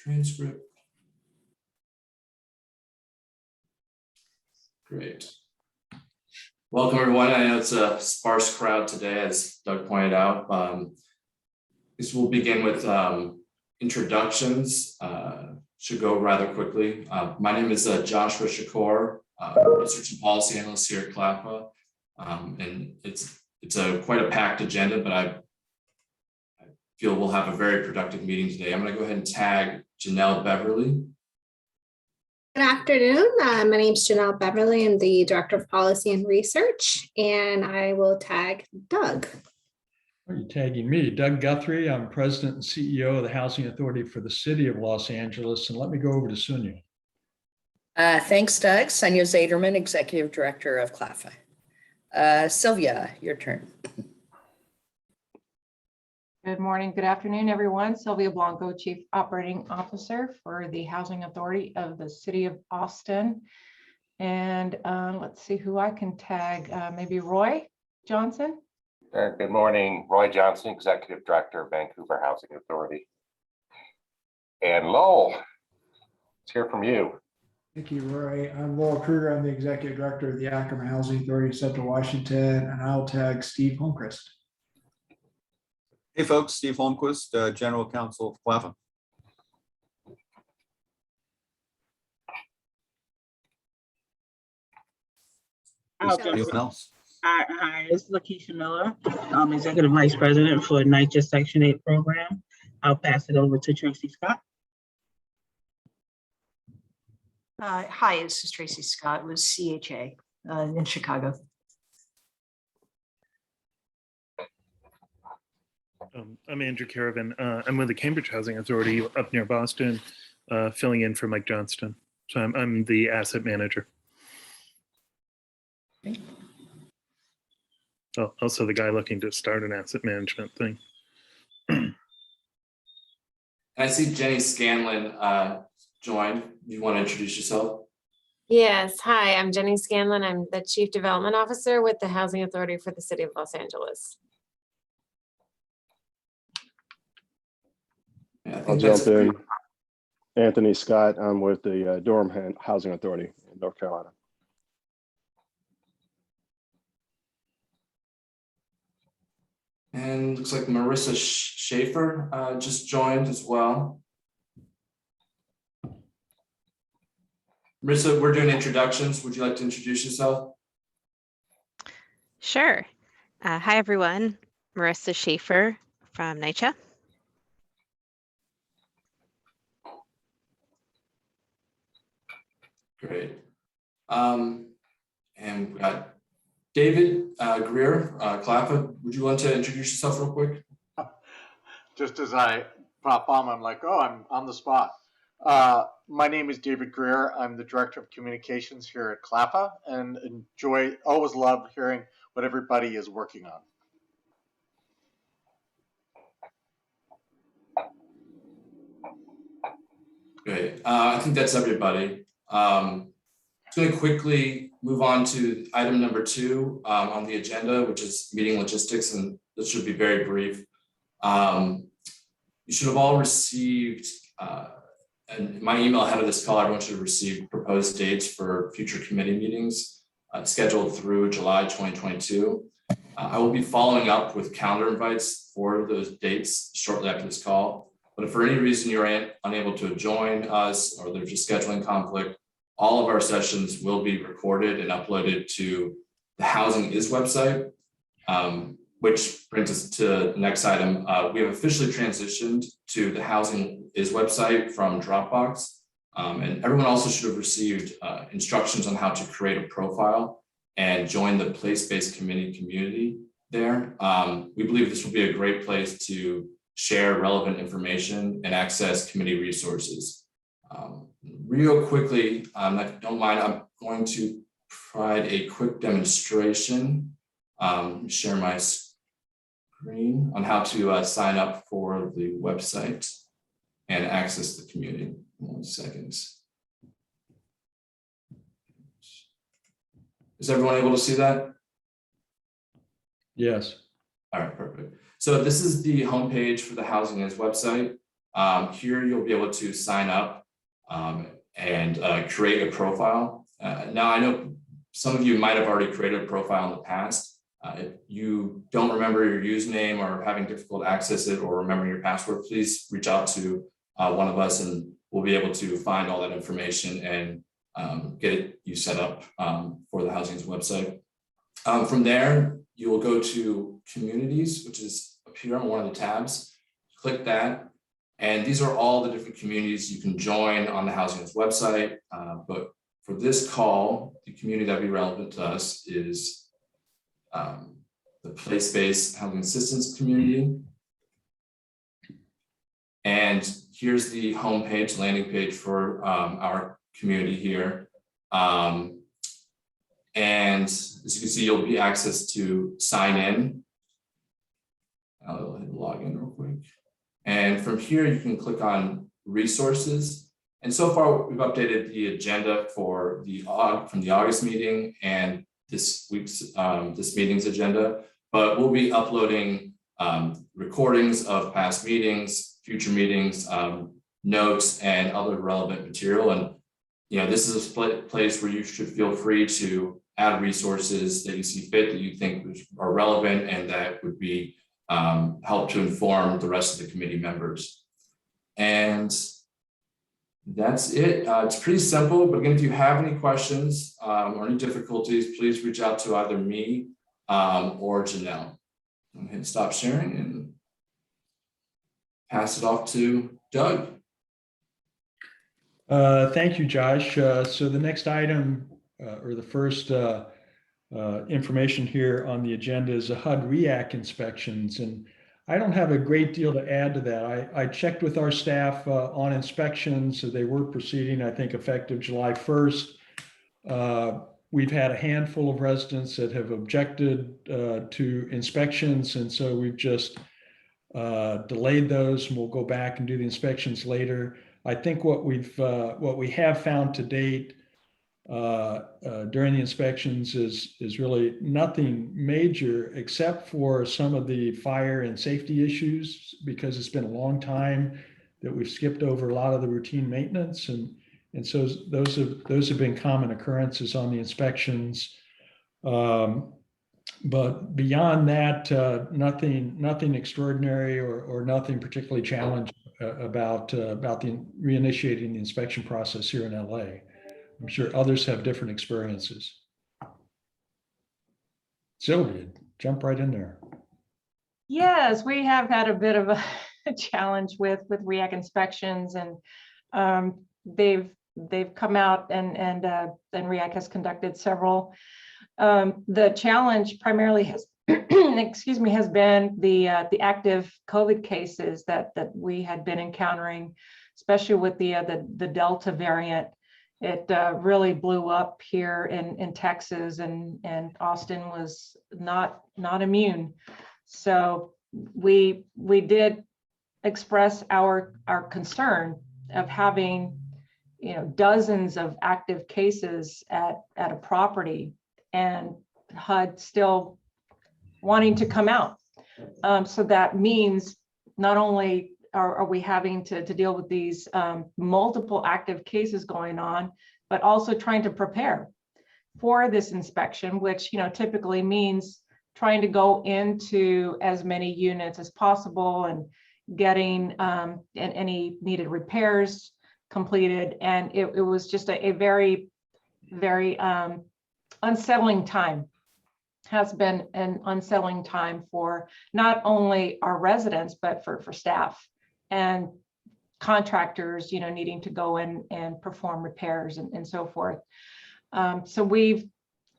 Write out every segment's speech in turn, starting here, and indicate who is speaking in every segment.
Speaker 1: transcript. Great. Welcome, everyone. I know it's a sparse crowd today, as Doug pointed out. This will begin with introductions. Should go rather quickly. My name is Joshua Shakur, Research and Policy Analyst here at CLPHA. And it's quite a packed agenda, but I feel we'll have a very productive meeting today. I'm going to go ahead and tag Janelle Beverly.
Speaker 2: Good afternoon. My name is Janelle Beverly. I'm the Director of Policy and Research, and I will tag Doug.
Speaker 3: Are you tagging me? Doug Guthrie. I'm President and CEO of the Housing Authority for the City of Los Angeles. And let me go over to Sunya.
Speaker 4: Thanks, Doug. Sonia Zaderman, Executive Director of CLPHA. Sylvia, your turn.
Speaker 5: Good morning, good afternoon, everyone. Sylvia Blanco, Chief Operating Officer for the Housing Authority of the City of Austin. And let's see who I can tag. Maybe Roy Johnson.
Speaker 6: Good morning, Roy Johnson, Executive Director of Vancouver Housing Authority. And Lowell, let's hear from you.
Speaker 7: Thank you, Roy. I'm Lowell Kruger. I'm the Executive Director of the Ackerman Housing Authority of Central Washington, and I'll tag Steve Holmquist.
Speaker 8: Hey folks, Steve Holmquist, General Counsel of CLPHA. Anyone else?
Speaker 9: Hi, it's Lakeisha Miller. I'm Executive Vice President for NYCHA Section 8 program. I'll pass it over to Tracy Scott.
Speaker 10: Hi, this is Tracy Scott with CHA in Chicago.
Speaker 11: I'm Andrew Caravan. I'm with the Cambridge Housing Authority up near Boston, filling in for Mike Johnston. So I'm the asset manager. Oh, also the guy looking to start an asset management thing.
Speaker 1: I see Jenny Scanlon joined. Do you want to introduce yourself?
Speaker 12: Yes, hi, I'm Jenny Scanlon. I'm the Chief Development Officer with the Housing Authority for the City of Los Angeles.
Speaker 1: Yeah,
Speaker 13: I'll jump in. Anthony Scott. I'm with the Durham Housing Authority in North Carolina.
Speaker 1: And looks like Marissa Schaefer just joined as well. Marissa, we're doing introductions. Would you like to introduce yourself?
Speaker 14: Sure. Hi, everyone. Marissa Schaefer from NYCHA.
Speaker 1: Great. And we got David Greer, CLPHA. Would you want to introduce yourself real quick?
Speaker 15: Just as I pop on, I'm like, oh, I'm on the spot. My name is David Greer. I'm the Director of Communications here at CLPHA and always love hearing what everybody is working on.
Speaker 1: Great. I think that's everybody. I'm going to quickly move on to item number 2 on the agenda, which is meeting logistics, and this should be very brief. You should have all received, and my email ahead of this call, everyone should have received proposed dates for future committee meetings scheduled through July 2022. I will be following up with calendar invites for those dates shortly after this call. But if for any reason you're unable to join us or there's a scheduling conflict, all of our sessions will be recorded and uploaded to the Housing Is website, which brings us to the next item. We have officially transitioned to the Housing Is website from Dropbox, and everyone also should have received instructions on how to create a profile and join the place-based community there. We believe this will be a great place to share relevant information and access committee resources. Real quickly, if you don't mind, I'm going to provide a quick demonstration. Share my screen on how to sign up for the website and access the community. 1 second. Is everyone able to see that?
Speaker 3: Yes.
Speaker 1: All right, perfect. So this is the homepage for the Housing Is website. Here you'll be able to sign up and create a profile. Now I know some of you might have already created a profile in the past. If you don't remember your username or having difficult access it or remember your password, please reach out to one of us and we'll be able to find all that information and get you set up for the Housing's website. From there, you will go to communities, which is up here on one of the tabs. Click that. And these are all the different communities you can join on the Housing's website. But for this call, the community that would be relevant to us is the place-based housing assistance community. And here's the homepage, landing page for our community here. And as you can see, you'll be access to sign in. I'll hit log in real quick. And from here, you can click on resources. And so far, we've updated the agenda for from the August meeting and this week's this meeting's agenda. But we'll be uploading recordings of past meetings, future meetings, notes, and other relevant material. And this is a place where you should feel free to add resources that you see fit, that you think are relevant and that would be help to inform the rest of the committee members. And that's it. It's pretty simple, but again, if you have any questions or any difficulties, please reach out to either me or Janelle. I'm going to stop sharing and pass it off to Doug.
Speaker 3: Thank you, Josh. So the next item or the first information here on the agenda is the HUD REAC inspections. And I don't have a great deal to add to that. I checked with our staff on inspections. So they were proceeding, I think, effective July 1st. We've had a handful of residents that have objected to inspections. And so we've just delayed those and we'll go back and do the inspections later. I think what we have found to date during the inspections is really nothing major except for some of the fire and safety issues, because it's been a long time that we've skipped over a lot of the routine maintenance, and so those have been common occurrences on the inspections. But beyond that, nothing extraordinary or nothing particularly challenging about reinitiating the inspection process here in LA. I'm sure others have different experiences. Sylvia, jump right in there.
Speaker 5: Yes, we have had a bit of a challenge with REAC inspections, and they've come out and REAC has conducted several. The challenge primarily has has been the active COVID cases that we had been encountering, especially with the Delta variant. It really blew up here in Texas, and Austin was not immune. So we did express our concern of having dozens of active cases at a property, and HUD still wanting to come out. So that means not only are we having to deal with these multiple active cases going on, but also trying to prepare for this inspection, which typically means trying to go into as many units as possible and getting any needed repairs completed. And it was just a very, very unsettling time. Has been an unsettling time for not only our residents, but for staff and contractors, needing to go in and perform repairs and so forth. So we've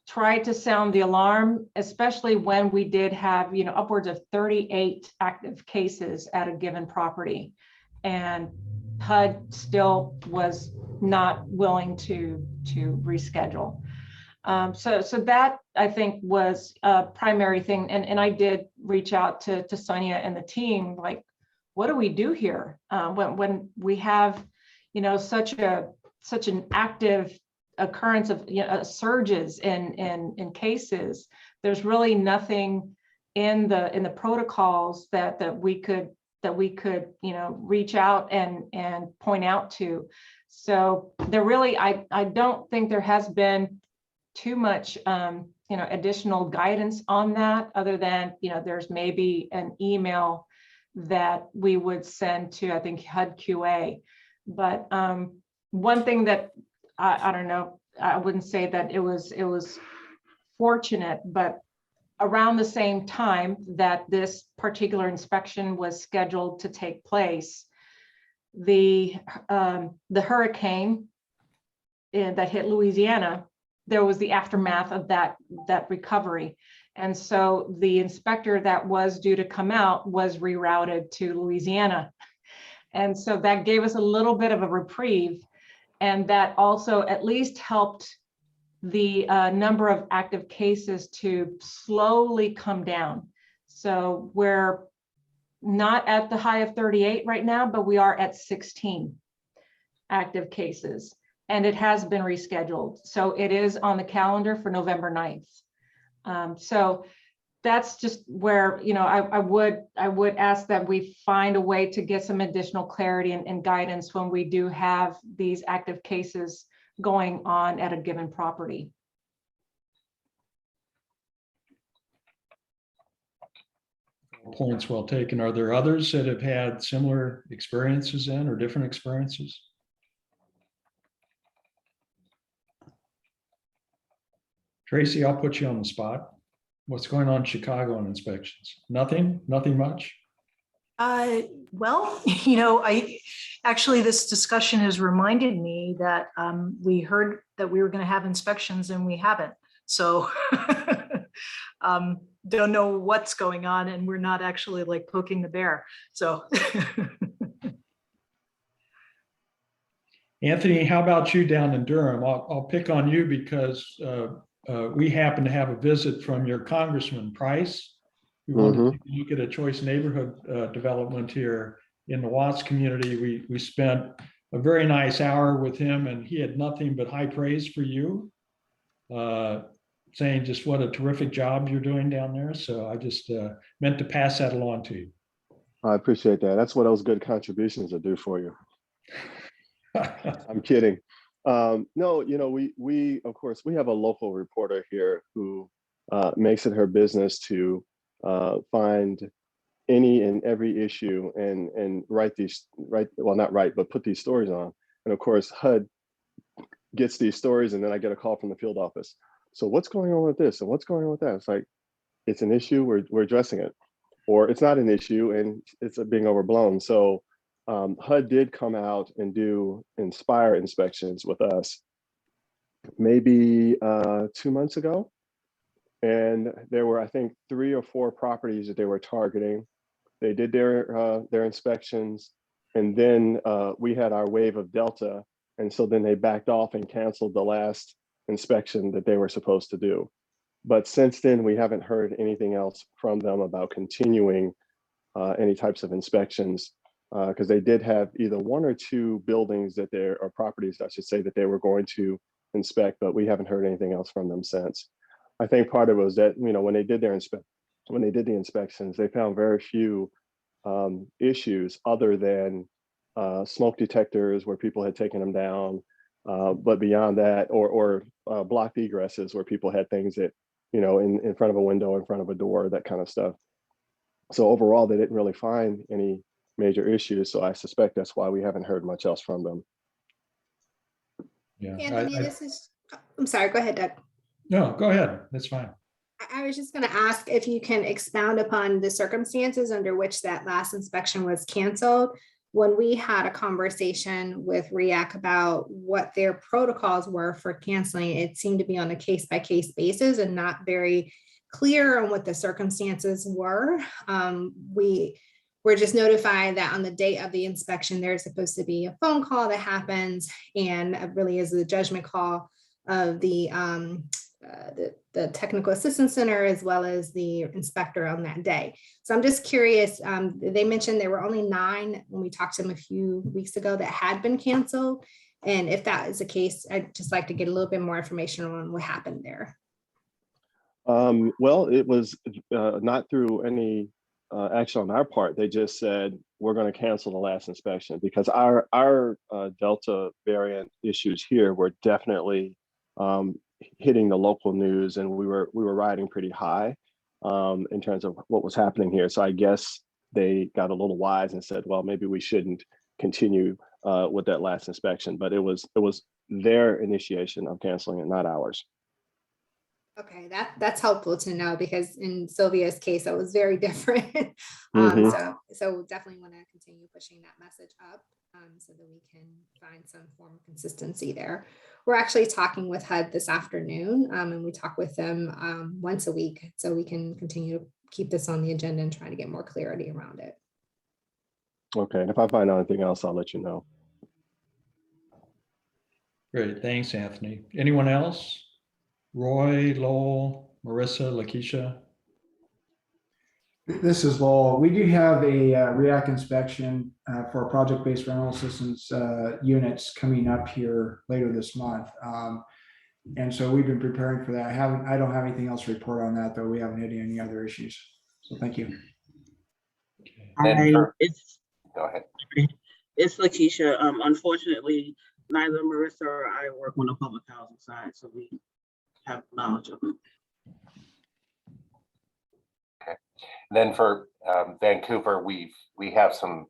Speaker 5: tried to sound the alarm, especially when we did have, upwards of 38 active cases at a given property, and HUD still was not willing to reschedule. So that, I think, was a primary thing. And I did reach out to Sonia and the team, like, what do we do here when we have, such an active occurrence of surges in cases? There's really nothing in the protocols that we could that we could, reach out and point out to. So there really, I don't think there has been too much, additional guidance on that, other than, there's maybe an email that we would send to, I think, HUD QA. But one thing that I don't know, I wouldn't say that it was fortunate, but around the same time that this particular inspection was scheduled to take place, the hurricane that hit Louisiana, there was the aftermath of that recovery. And so the inspector that was due to come out was rerouted to Louisiana. And so that gave us a little bit of a reprieve. And that also at least helped the number of active cases to slowly come down. So we're not at the high of 38 right now, but we are at 16 active cases, and it has been rescheduled. So it is on the calendar for November 9th. So that's just where, I would ask that we find a way to get some additional clarity and guidance when we do have these active cases going on at a given property.
Speaker 3: Points well taken. Are there others that have had similar experiences in or different experiences? Tracy, I'll put you on the spot. What's going on in Chicago on inspections? Nothing much?
Speaker 10: Well, this discussion has reminded me that we heard that we were going to have inspections and we haven't. So don't know what's going on, and we're not actually like poking the bear. So
Speaker 3: Anthony, how about you down in Durham? I'll pick on you because we happen to have a visit from your Congressman Price. We wanted to take a look at a choice neighborhood development here in the Watts community. We spent a very nice hour with him, and he had nothing but high praise for you, saying just what a terrific job you're doing down there. So I just meant to pass that along to you.
Speaker 13: I appreciate that. That's what those good contributions will do for you. I'm kidding. No, we of course, we have a local reporter here who makes it her business to find any and every issue and put these stories on. And of course, HUD gets these stories, and then I get a call from the field office. So what's going on with this and what's going on with that? It's like, it's an issue, we're addressing it, or it's not an issue and it's being overblown. So HUD did come out and do Inspire inspections with us maybe 2 months ago. And there were, I think, 3 or 4 properties that they were targeting. They did their inspections, and then we had our wave of Delta. And so then they backed off and canceled the last inspection that they were supposed to do. But since then, we haven't heard anything else from them about continuing any types of inspections, because they did have either 1 or 2 buildings or properties, I should say, that they were going to inspect, but we haven't heard anything else from them since. I think part of it was that, when they did the inspections, they found very few issues other than smoke detectors where people had taken them down. But beyond that, or blocked egresses where people had things that, in front of a window, in front of a door, that kind of stuff. So overall, they didn't really find any major issues. So I suspect that's why we haven't heard much else from them.
Speaker 3: Yeah.
Speaker 2: Anthony, I'm sorry, go ahead, Doug.
Speaker 3: No, go ahead. That's fine.
Speaker 2: I was just going to ask if you can expound upon the circumstances under which that last inspection was canceled. When we had a conversation with REAC about what their protocols were for canceling, it seemed to be on a case-by-case basis and not very clear on what the circumstances were. We were just notified that on the date of the inspection, there's supposed to be a phone call that happens, and it really is the judgment call of the technical assistance center as well as the inspector on that day. So I'm just curious, they mentioned there were only 9 when we talked to them a few weeks ago that had been canceled. And if that is the case, I'd just like to get a little bit more information on what happened there.
Speaker 13: Well, it was not through any action on our part. They just said, we're going to cancel the last inspection because our Delta variant issues here were definitely hitting the local news, and we were riding pretty high in terms of what was happening here. So I guess they got a little wise and said, well, maybe we shouldn't continue with that last inspection. But it was their initiation of canceling it, not ours.
Speaker 2: Okay, that's helpful to know because in Sylvia's case, it was very different. So definitely want to continue pushing that message up so that we can find some form of consistency there. We're actually talking with HUD this afternoon, and we talk with them once a week, so we can continue to keep this on the agenda and try to get more clarity around it.
Speaker 13: Okay, and if I find out anything else, I'll let you know.
Speaker 3: Great, thanks, Anthony. Anyone else? Roy, Lowell, Marissa, Lakeisha?
Speaker 7: This is Lowell. We do have a REAC inspection for project-based rental assistance units coming up here later this month. And so we've been preparing for that. I don't have anything else to report on that, though. We haven't had any other issues. So thank you.
Speaker 6: Go ahead.
Speaker 9: It's Lakeisha. Unfortunately, neither Marissa or I work on the public housing side, so we have knowledge of it.
Speaker 6: Okay. Then for Vancouver, we have some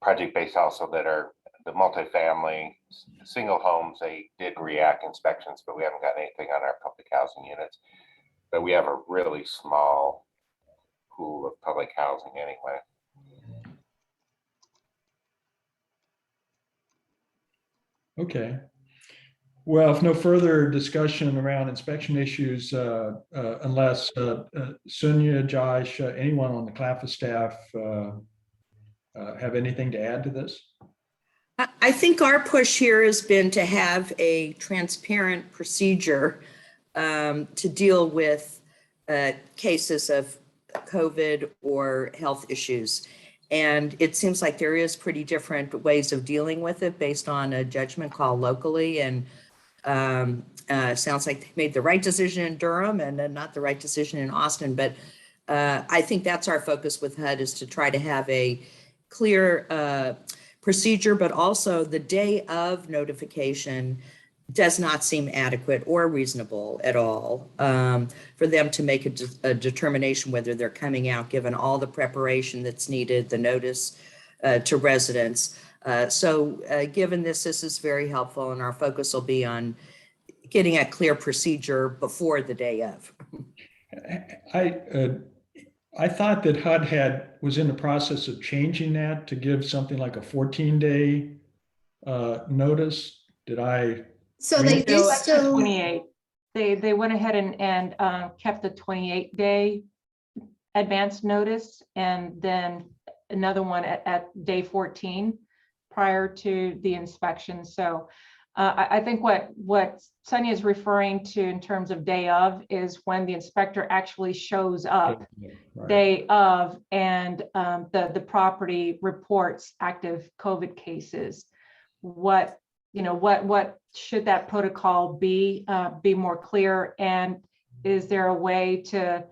Speaker 6: project-based also that are the multifamily single homes. They did REAC inspections, but we haven't got anything on our public housing units. But we have a really small pool of public housing anyway.
Speaker 3: Okay. Well, if no further discussion around inspection issues, unless Sonia, Josh, anyone on the CLPHA staff have anything to add to this?
Speaker 4: I think our push here has been to have a transparent procedure to deal with cases of COVID or health issues. And it seems like there is pretty different ways of dealing with it based on a judgment call locally. And sounds like they made the right decision in Durham and then not the right decision in Austin. But I think that's our focus with HUD, is to try to have a clear procedure, but also the day of notification does not seem adequate or reasonable at all for them to make a determination whether they're coming out, given all the preparation that's needed, the notice to residents. So given this is very helpful, and our focus will be on getting a clear procedure before the day of.
Speaker 3: I thought that HUD was in the process of changing that to give something like a 14-day notice. Did I?
Speaker 2: So they do still
Speaker 5: 28. They went ahead and kept the 28-day advance notice, and then another one at day 14 prior to the inspection. So I think what Sonia is referring to in terms of day of is when the inspector actually shows up day of, and the property reports active COVID cases. What should that protocol be more clear, and is there a way to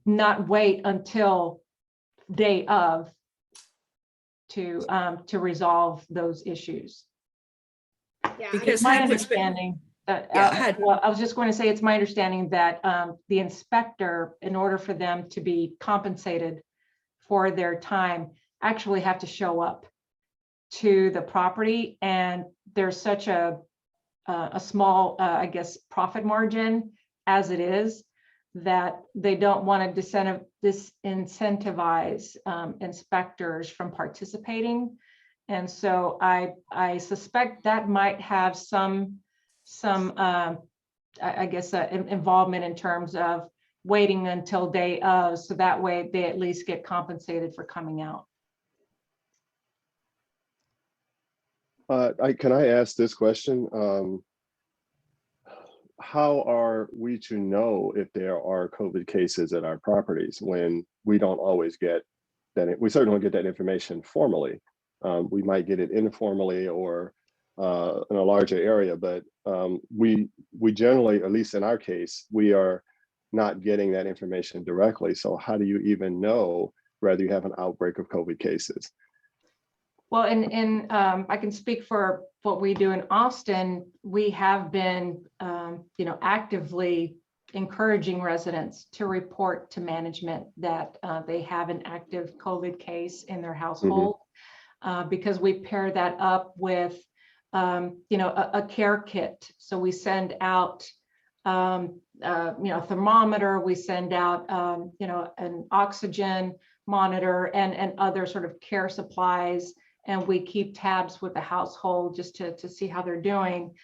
Speaker 5: not wait until day of to resolve those issues?
Speaker 2: Yeah,
Speaker 5: Because my understanding I was just going to say, it's my understanding that the inspector, in order for them to be compensated for their time, actually have to show up to the property, and there's such a small, I guess, profit margin as it is, that they don't want to disincentivize inspectors from participating. And so I suspect that might have some I guess involvement in terms of waiting until day of, so that way they at least get compensated for coming out.
Speaker 13: Can I ask this question? How are we to know if there are COVID cases at our properties when we don't always get that? We certainly don't get that information formally. We might get it informally or in a larger area, but we generally, at least in our case, we are not getting that information directly. So how do you even know whether you have an outbreak of COVID cases?
Speaker 5: Well, and I can speak for what we do in Austin. We have been, actively encouraging residents to report to management that they have an active COVID case in their household, because we pair that up with, a care kit. So we send out, a thermometer, we send out, an oxygen monitor and other sort of care supplies. And we keep tabs with the household just to see how they're doing.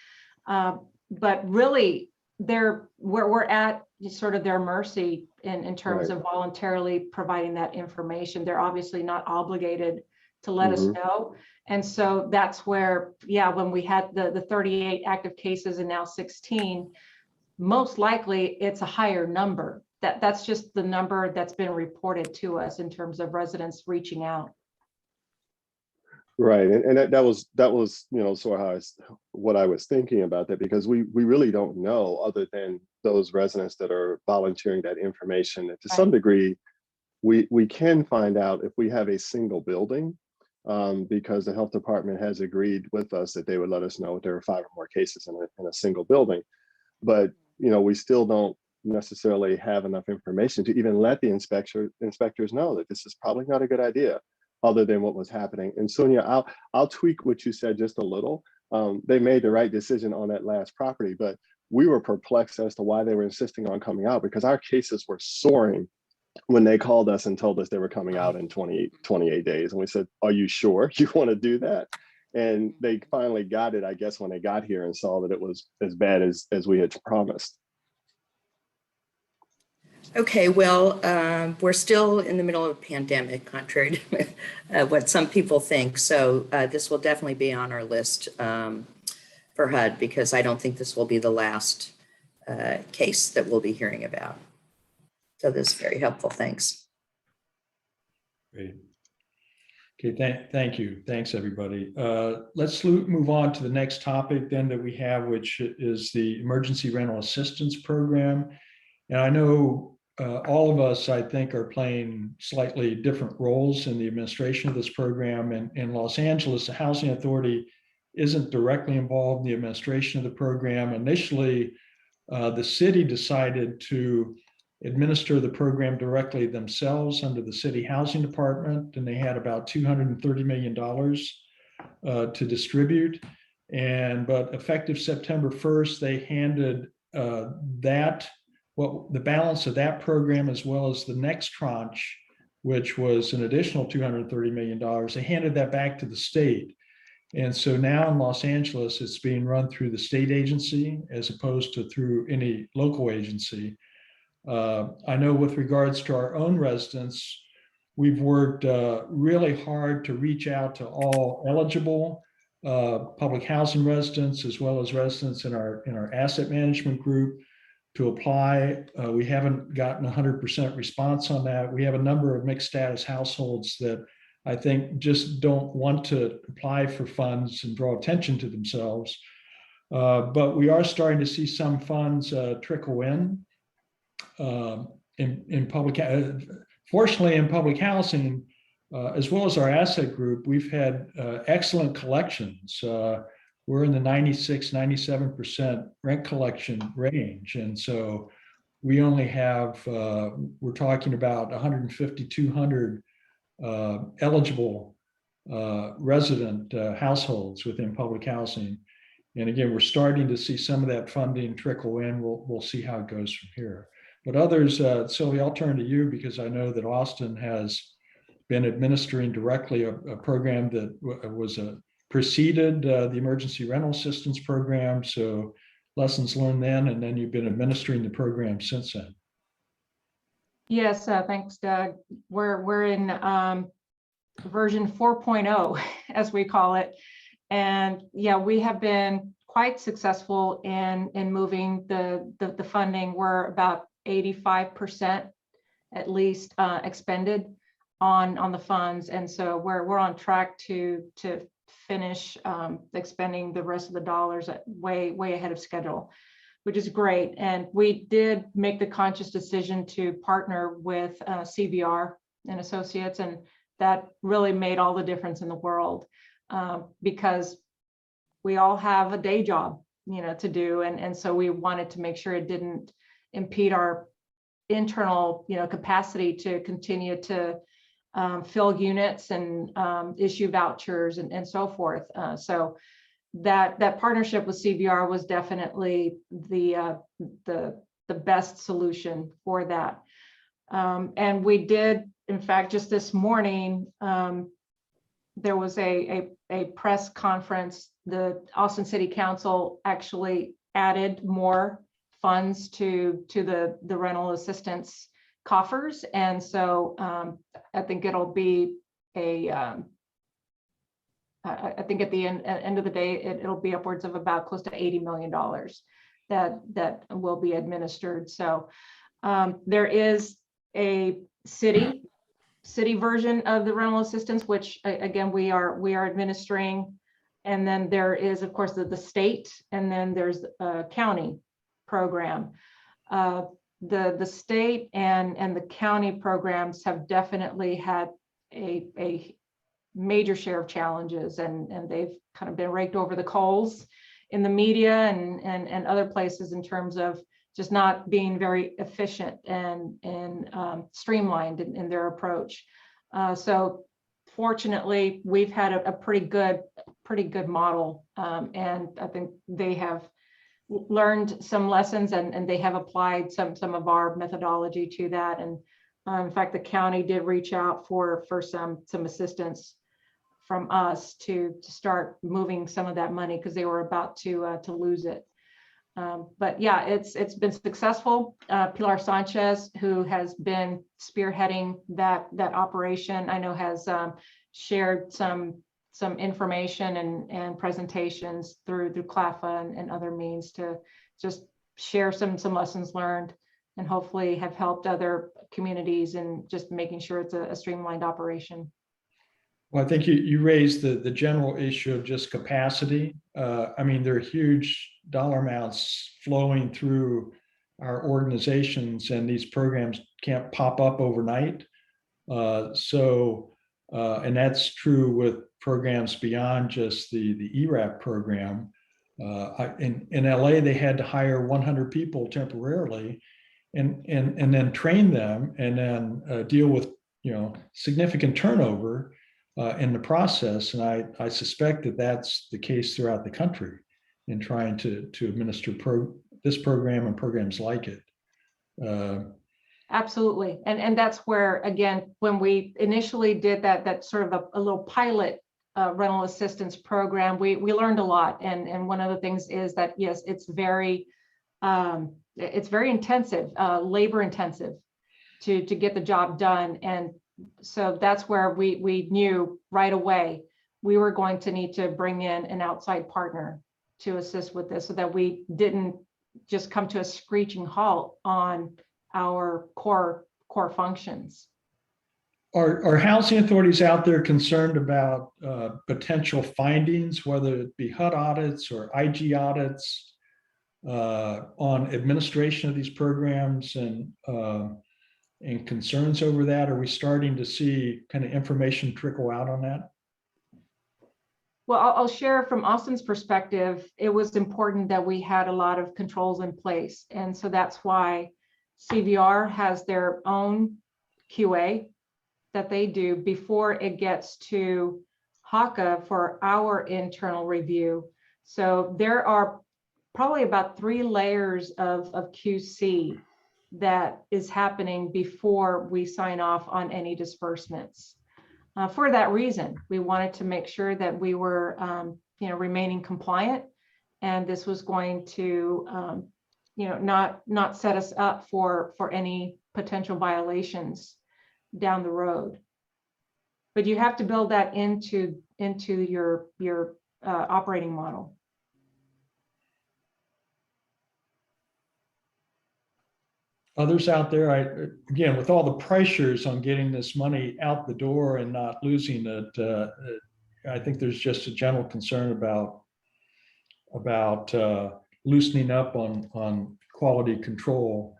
Speaker 5: But really, we're at sort of their mercy in terms of voluntarily providing that information. They're obviously not obligated to let us know. And so that's where, when we had the 38 active cases and now 16, most likely it's a higher number. That's just the number that's been reported to us in terms of residents reaching out.
Speaker 13: Right, and that was sort of what I was thinking about that, because we really don't know, other than those residents that are volunteering that information. And to some degree, we can find out if we have a single building, because the health department has agreed with us that they would let us know if there are 5 or more cases in a single building. But we still don't necessarily have enough information to even let the inspectors know that this is probably not a good idea, other than what was happening. And Sonia, I'll tweak what you said just a little. They made the right decision on that last property, but we were perplexed as to why they were insisting on coming out, because our cases were soaring when they called us and told us they were coming out in 28 days. And we said, are you sure you want to do that? And they finally got it, I guess, when they got here and saw that it was as bad as we had promised.
Speaker 4: Okay, well, we're still in the middle of a pandemic, contrary to what some people think. So this will definitely be on our list for HUD, because I don't think this will be the last case that we'll be hearing about. So this is very helpful. Thanks.
Speaker 3: Great. Okay, thank you. Thanks, everybody. Let's move on to the next topic then that we have, which is the Emergency Rental Assistance Program. And I know all of us, I think, are playing slightly different roles in the administration of this program. And in Los Angeles, the Housing Authority isn't directly involved in the administration of the program. Initially, the city decided to administer the program directly themselves under the city housing department, and they had about $230 million to distribute. But effective September 1st, they handed the balance of that program, as well as the next tranche, which was an additional $230 million, they handed that back to the state. And so now in Los Angeles, it's being run through the state agency as opposed to through any local agency. I know with regards to our own residents, we've worked really hard to reach out to all eligible public housing residents, as well as residents in our asset management group, to apply. We haven't gotten 100% response on that. We have a number of mixed status households that I think just don't want to apply for funds and draw attention to themselves. But we are starting to see some funds trickle in public. Fortunately, in public housing, as well as our asset group, we've had excellent collections. We're in the 96, 97% rent collection range. And so we only have, we're talking about 150, 200 eligible resident households within public housing. And again, we're starting to see some of that funding trickle in. We'll see how it goes from here. But others, Sylvia, I'll turn to you, because I know that Austin has been administering directly a program that was preceded the Emergency Rental Assistance Program. So lessons learned then, and then you've been administering the program since then.
Speaker 5: Yes, thanks, Doug. We're in version 4.0, as we call it. And we have been quite successful in moving the funding. We're about 85% at least expended on the funds. And so we're on track to finish expending the rest of the dollars way ahead of schedule, which is great. And we did make the conscious decision to partner with CVR and Associates, and that really made all the difference in the world, because we all have a day job, to do. And so we wanted to make sure it didn't impede our internal, capacity to continue to fill units and issue vouchers and so forth. So that partnership with CVR was definitely the best solution for that. And we did, in fact, just this morning, there was a press conference. The Austin City Council actually added more funds to the rental assistance coffers. And so I think it'll be I think at the end of the day, it'll be upwards of about close to $80 million that will be administered. So there is a city version of the rental assistance, which again, we are administering. And then there is, of course, the state, and then there's a county program. The state and the county programs have definitely had a major share of challenges, and they've kind of been raked over the coals in the media and other places in terms of just not being very efficient and streamlined in their approach. So fortunately, we've had a pretty good model, and I think they have learned some lessons, and they have applied some of our methodology to that. And in fact, the county did reach out for some assistance from us to start moving some of that money, because they were about to lose it. But yeah, it's been successful. Pilar Sanchez, who has been spearheading that operation, I know has shared some information and presentations through CLPHA and other means to just share some lessons learned, and hopefully have helped other communities in just making sure it's a streamlined operation.
Speaker 3: Well, I think you raised the general issue of just capacity. I mean, there are huge dollar amounts flowing through our organizations, and these programs can't pop up overnight. And that's true with programs beyond just the ERAP program. In LA, they had to hire 100 people temporarily and then train them, and then deal with significant turnover in the process. And I suspect that that's the case throughout the country in trying to administer this program and programs like it.
Speaker 5: Absolutely. And that's where, again, when we initially did that sort of a little pilot rental assistance program, we learned a lot. And one of the things is that, yes, it's very intensive, labor intensive to get the job done. And so that's where we knew right away we were going to need to bring in an outside partner to assist with this, so that we didn't just come to a screeching halt on our core functions.
Speaker 3: Are housing authorities out there concerned about potential findings, whether it be HUD audits or IG audits, on administration of these programs and concerns over that? Are we starting to see kind of information trickle out on that?
Speaker 5: Well, I'll share from Austin's perspective. It was important that we had a lot of controls in place. And so that's why CVR has their own QA that they do before it gets to HACA for our internal review. So there are probably about 3 layers of QC that is happening before we sign off on any disbursements. For that reason, we wanted to make sure that we were remaining compliant, and this was going to not set us up for any potential violations down the road. But you have to build that into your operating model.
Speaker 3: Others out there, again, with all the pressures on getting this money out the door and not losing it, I think there's just a general concern about loosening up on quality control.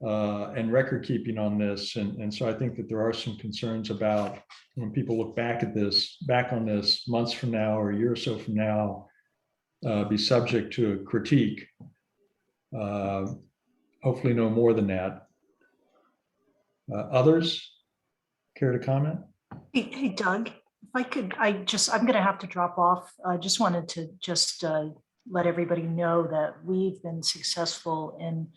Speaker 3: and record keeping on this. And so I think that there are some concerns about when people look back on this months from now or a year or so from now, be subject to a critique. Hopefully no more than that. Others care to comment?
Speaker 10: Hey, Doug, if I could, I'm going to have to drop off. I just wanted to let everybody know that we've been successful in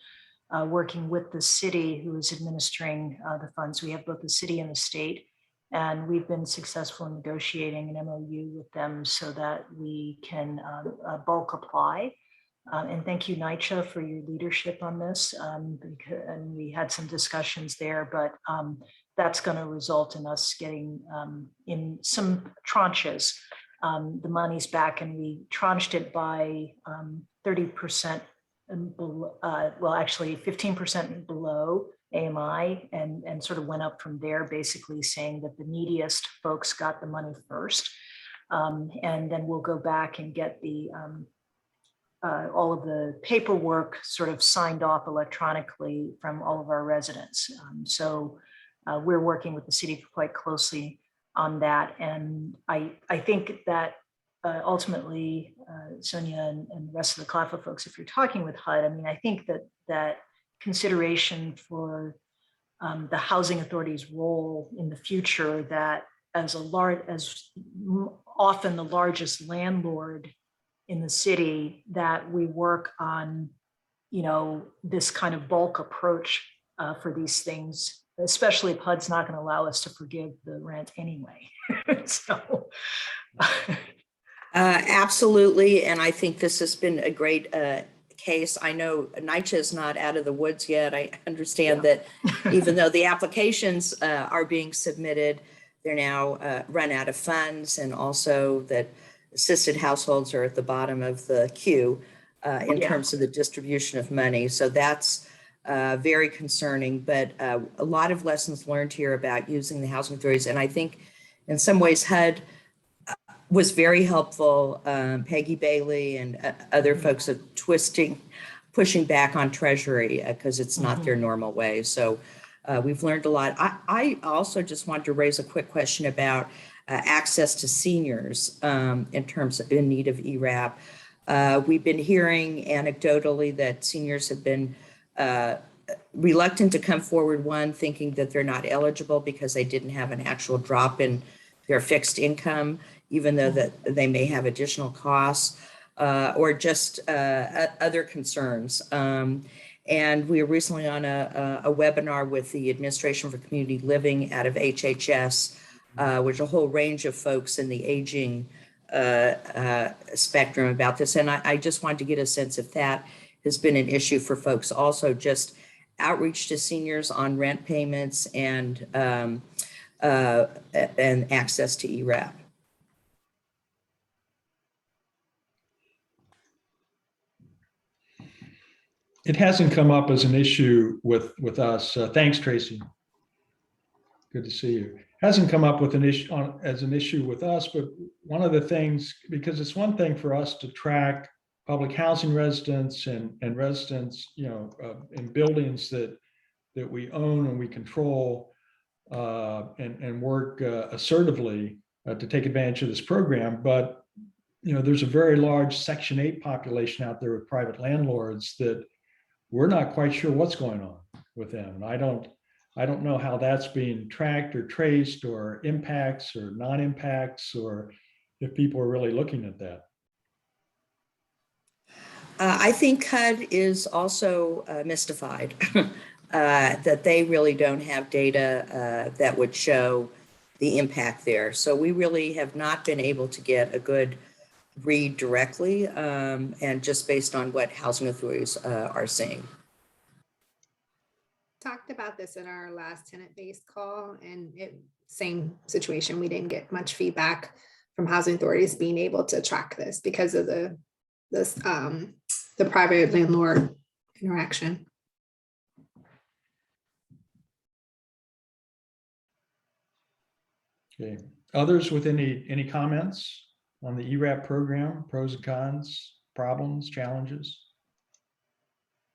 Speaker 10: working with the city who is administering the funds. We have both the city and the state, and we've been successful in negotiating an MOU with them so that we can bulk apply. And thank you, NYCHA, for your leadership on this. And we had some discussions there, but that's going to result in us getting in some tranches the money's back, and we tranched it by 30% and below, well, actually 15% below AMI, and sort of went up from there, basically saying that the neediest folks got the money first. And then we'll go back and get the all of the paperwork sort of signed off electronically from all of our residents. So we're working with the city quite closely on that. And I think that ultimately, Sonia and the rest of the CLPHA folks, if you're talking with HUD, I mean, I think that consideration for the housing authority's role in the future, that as often the largest landlord in the city, that we work on, this kind of bulk approach for these things, especially if HUD's not going to allow us to forgive the rent anyway. So.
Speaker 4: Absolutely. And I think this has been a great case. I know NYCHA is not out of the woods yet. I understand that even though the applications are being submitted, they're now run out of funds, and also that assisted households are at the bottom of the queue in terms of the distribution of money. So that's very concerning, but a lot of lessons learned here about using the housing authorities. And I think in some ways HUD was very helpful. Peggy Bailey and other folks are pushing back on Treasury because it's not their normal way. So we've learned a lot. I also just wanted to raise a quick question about access to seniors in terms of in need of ERAP. We've been hearing anecdotally that seniors have been reluctant to come forward, one, thinking that they're not eligible because they didn't have an actual drop in their fixed income, even though that they may have additional costs, or just other concerns. And we were recently on a webinar with the Administration for Community Living out of HHS, which a whole range of folks in the aging spectrum about this. And I just wanted to get a sense if that has been an issue for folks. Also, just outreach to seniors on rent payments and access to ERAP.
Speaker 3: It hasn't come up as an issue with us. Thanks, Tracy. Good to see you. Hasn't come up with an issue as an issue with us, but one of the things, because it's one thing for us to track public housing residents and residents, in buildings that we own and we control, and work assertively to take advantage of this program. But there's a very large Section 8 population out there with private landlords that we're not quite sure what's going on with them. And I don't know how that's being tracked or traced, or impacts or non-impacts, or if people are really looking at that.
Speaker 4: I think HUD is also mystified that they really don't have data that would show the impact there. So we really have not been able to get a good read directly, and just based on what housing authorities are seeing.
Speaker 2: Talked about this in our last tenant-based call, and same situation. We didn't get much feedback from housing authorities being able to track this because of the private landlord interaction.
Speaker 3: Okay. Others with any comments on the ERAP program, pros and cons, problems, challenges?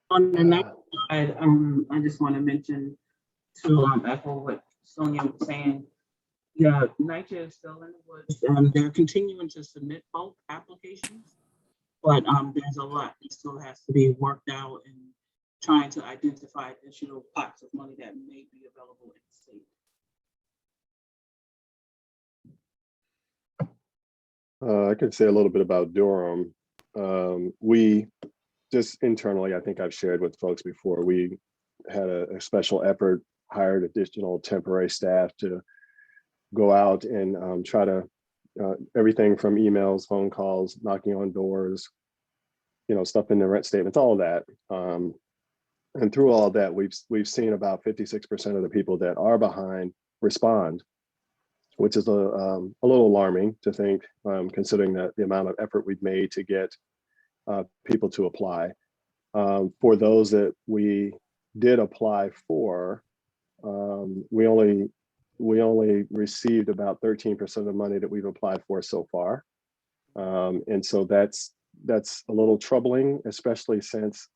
Speaker 9: On the next slide, I just want to mention to echo what Sonia was saying. Yeah, NYCHA is still in the woods. They're continuing to submit bulk applications, but there's a lot that still has to be worked out and trying to identify additional pots of money that may be available in the state.
Speaker 13: I could say a little bit about Durham. We just internally, I think I've shared with folks before, we had a special effort, hired additional temporary staff to go out and try to, everything from emails, phone calls, knocking on doors, stuff in the rent statements, all of that. And through all of that, we've seen about 56% of the people that are behind respond, which is a little alarming to think, considering the amount of effort we've made to get people to apply. For those that we did apply for, we only received about 13% of the money that we've applied for so far. And so that's a little troubling, especially since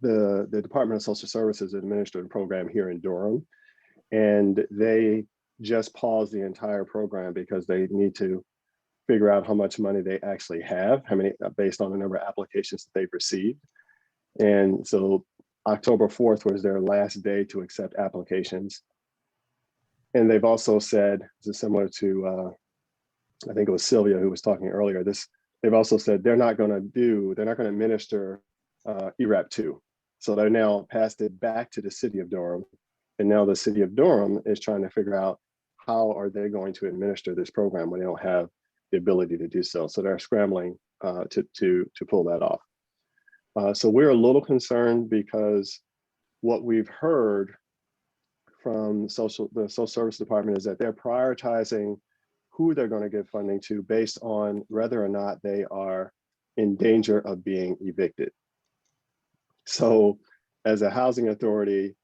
Speaker 13: the Department of Social Services administered a program here in Durham, and they just paused the entire program because they need to figure out how much money they actually have, how many, based on the number of applications that they've received. And so October 4th was their last day to accept applications. And they've also said, this is similar to, I think it was Sylvia who was talking earlier, they've also said they're not going to administer ERAP 2. So they're now passed it back to the city of Durham. And now the city of Durham is trying to figure out how are they going to administer this program when they don't have the ability to do so. So they're scrambling to pull that off. So we're a little concerned because what we've heard from the social service department is that they're prioritizing who they're going to give funding to based on whether or not they are in danger of being evicted. So as a housing authority,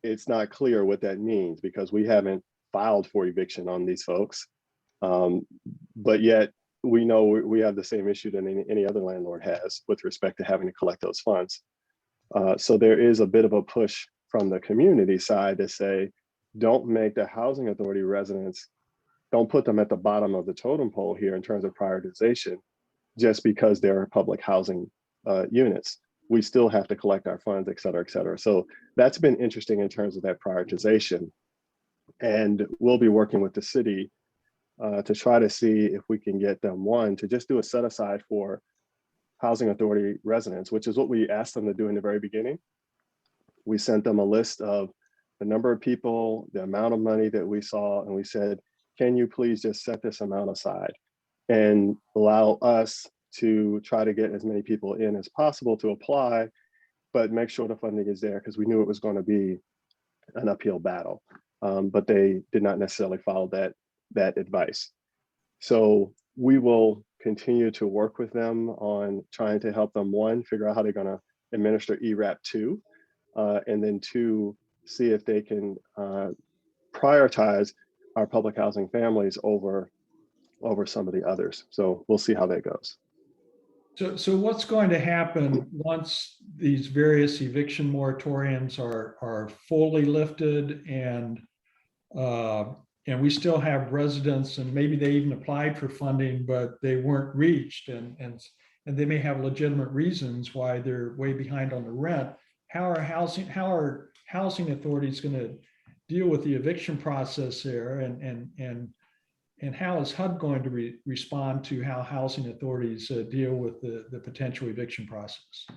Speaker 13: it's not clear what that means because we haven't filed for eviction on these folks. But yet we know we have the same issue that any other landlord has with respect to having to collect those funds. So there is a bit of a push from the community side to say, don't make the housing authority residents, don't put them at the bottom of the totem pole here in terms of prioritization, just because they're public housing units. We still have to collect our funds, et cetera, et cetera. So that's been interesting in terms of that prioritization. And we'll be working with the city to try to see if we can get them, one, to just do a set aside for housing authority residents, which is what we asked them to do in the very beginning. We sent them a list of the number of people, the amount of money that we saw, and we said, can you please just set this amount aside and allow us to try to get as many people in as possible to apply, but make sure the funding is there, because we knew it was going to be an uphill battle. But they did not necessarily follow that advice. So we will continue to work with them on trying to help them, one, figure out how they're going to administer ERAP 2, and then two, see if they can prioritize our public housing families over some of the others. So we'll see how that goes.
Speaker 3: So what's going to happen once these various eviction moratoriums are fully lifted and we still have residents, and maybe they even applied for funding, but they weren't reached, and they may have legitimate reasons why they're way behind on the rent. How are housing authorities going to deal with the eviction process there, and how is HUD going to respond to how housing authorities deal with the potential eviction process?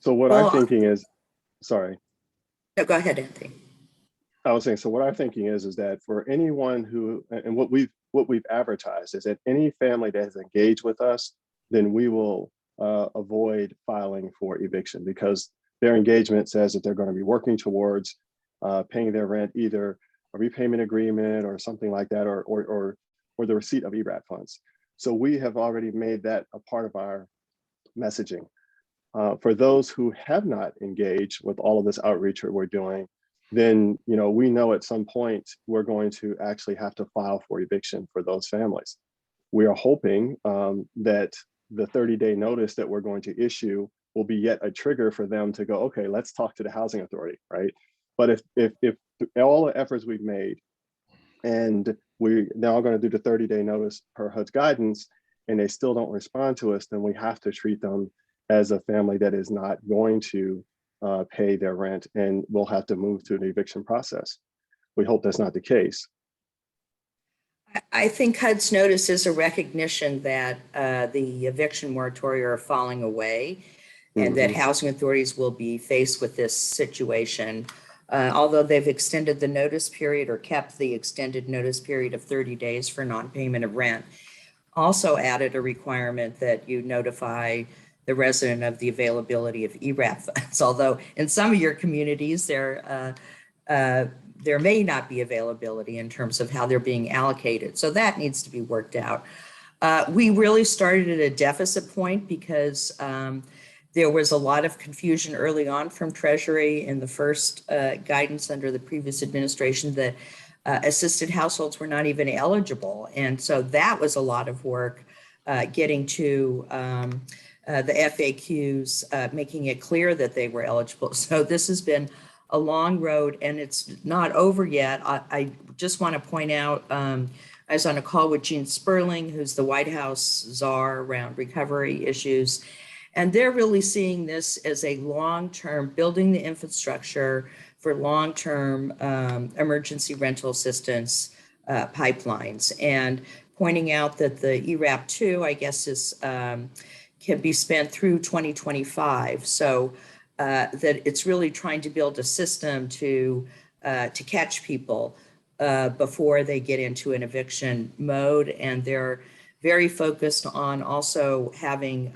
Speaker 13: So what I'm thinking is, sorry.
Speaker 4: No, go ahead, Anthony.
Speaker 13: I was saying, so what I'm thinking is that for anyone who, and what we've advertised is that any family that has engaged with us, then we will avoid filing for eviction, because their engagement says that they're going to be working towards paying their rent, either a repayment agreement or something like that, or the receipt of ERAP funds. So we have already made that a part of our messaging. For those who have not engaged with all of this outreach that we're doing, then we know at some point we're going to actually have to file for eviction for those families. We are hoping that the 30-day notice that we're going to issue will be yet a trigger for them to go, okay, let's talk to the housing authority, right? But if all the efforts we've made and we now going to do the 30-day notice per HUD's guidance, and they still don't respond to us, then we have to treat them as a family that is not going to pay their rent, and we'll have to move through the eviction process. We hope that's not the case.
Speaker 4: I think HUD's notice is a recognition that the eviction moratoria are falling away and that housing authorities will be faced with this situation. Although they've extended the notice period or kept the extended notice period of 30 days for non-payment of rent, also added a requirement that you notify the resident of the availability of ERAP funds. Although in some of your communities, there may not be availability in terms of how they're being allocated. So that needs to be worked out. We really started at a deficit point because there was a lot of confusion early on from Treasury in the first guidance under the previous administration that assisted households were not even eligible. And so that was a lot of work getting to the FAQs, making it clear that they were eligible. So this has been a long road and it's not over yet. I just want to point out, I was on a call with Gene Sperling, who's the White House czar around recovery issues. And they're really seeing this as a long-term, building the infrastructure for long-term emergency rental assistance pipelines, and pointing out that the ERAP 2, I guess, is can be spent through 2025. So that it's really trying to build a system to catch people before they get into an eviction mode. And they're very focused on also having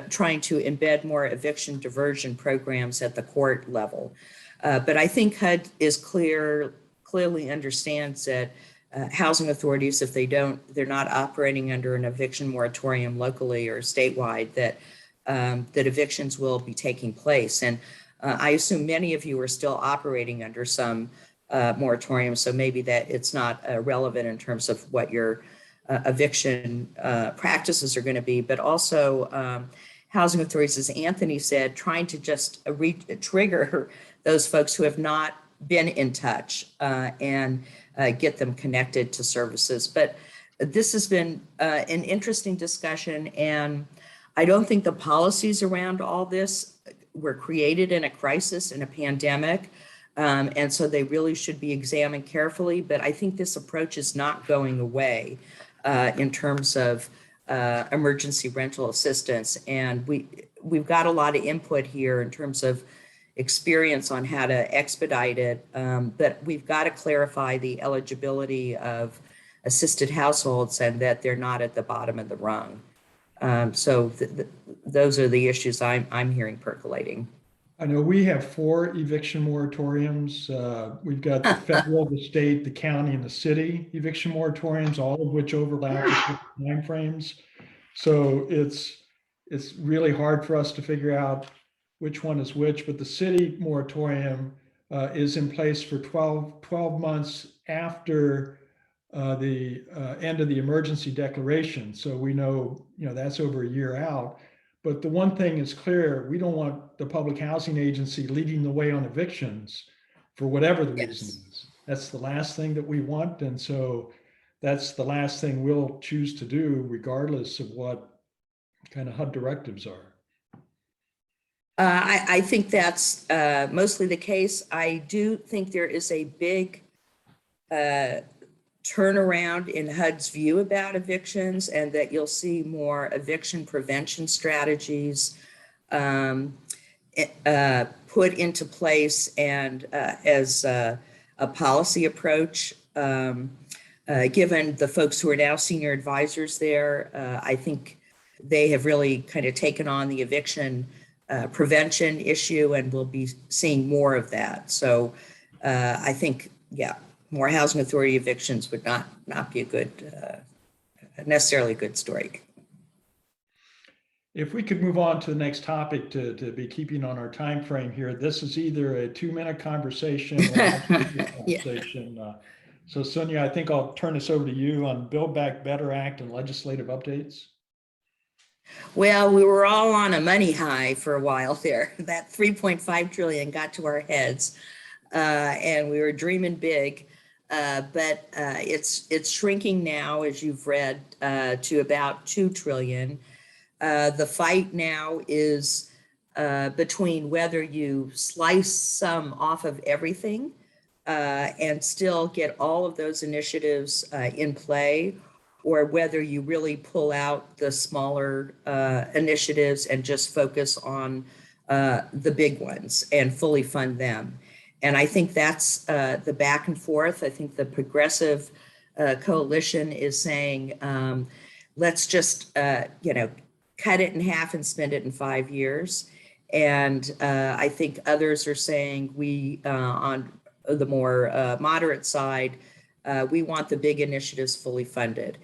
Speaker 4: trying to embed more eviction diversion programs at the court level. But I think HUD is clearly understands that housing authorities, if they're not operating under an eviction moratorium locally or statewide, that evictions will be taking place. And I assume many of you are still operating under some moratorium, so maybe that it's not relevant in terms of what your eviction practices are going to be, but also housing authorities, as Anthony said, trying to just trigger those folks who have not been in touch and get them connected to services. But this has been an interesting discussion, and I don't think the policies around all this were created in a crisis, in a pandemic, and so they really should be examined carefully. But I think this approach is not going away in terms of emergency rental assistance. And we've got a lot of input here in terms of experience on how to expedite it, but we've got to clarify the eligibility of assisted households and that they're not at the bottom of the rung. So those are the issues I'm hearing percolating.
Speaker 3: I know we have 4 eviction moratoriums. We've got the federal, the state, the county, and the city eviction moratoriums, all of which overlap with timeframes. So it's really hard for us to figure out which one is which, but the city moratorium is in place for 12 months after the end of the emergency declaration. So we know, that's over a year out. But the one thing is clear, we don't want the public housing agency leading the way on evictions for whatever the reason is. That's the last thing that we want. And so that's the last thing we'll choose to do, regardless of what kind of HUD directives are.
Speaker 4: I think that's mostly the case. I do think there is a big turnaround in HUD's view about evictions, and that you'll see more eviction prevention strategies put into place and as a policy approach. Given the folks who are now senior advisors there, I think they have really kind of taken on the eviction prevention issue, and we'll be seeing more of that. So I think, more housing authority evictions would not be a good, necessarily a good story.
Speaker 3: If we could move on to the next topic to be keeping on our time frame here, this is either a 2-minute conversation or a conversation. So Sonia, I think I'll turn this over to you on Build Back Better Act and legislative updates.
Speaker 4: Well, we were all on a money high for a while there. That 3.5 trillion got to our heads, and we were dreaming big. But it's shrinking now, as you've read, to about 2 trillion. The fight now is between whether you slice some off of everything and still get all of those initiatives in play, or whether you really pull out the smaller initiatives and just focus on the big ones and fully fund them. And I think that's the back and forth. I think the progressive coalition is saying, let's just, cut it in half and spend it in 5 years. And I think others are saying we, on the more moderate side, we want the big initiatives fully funded.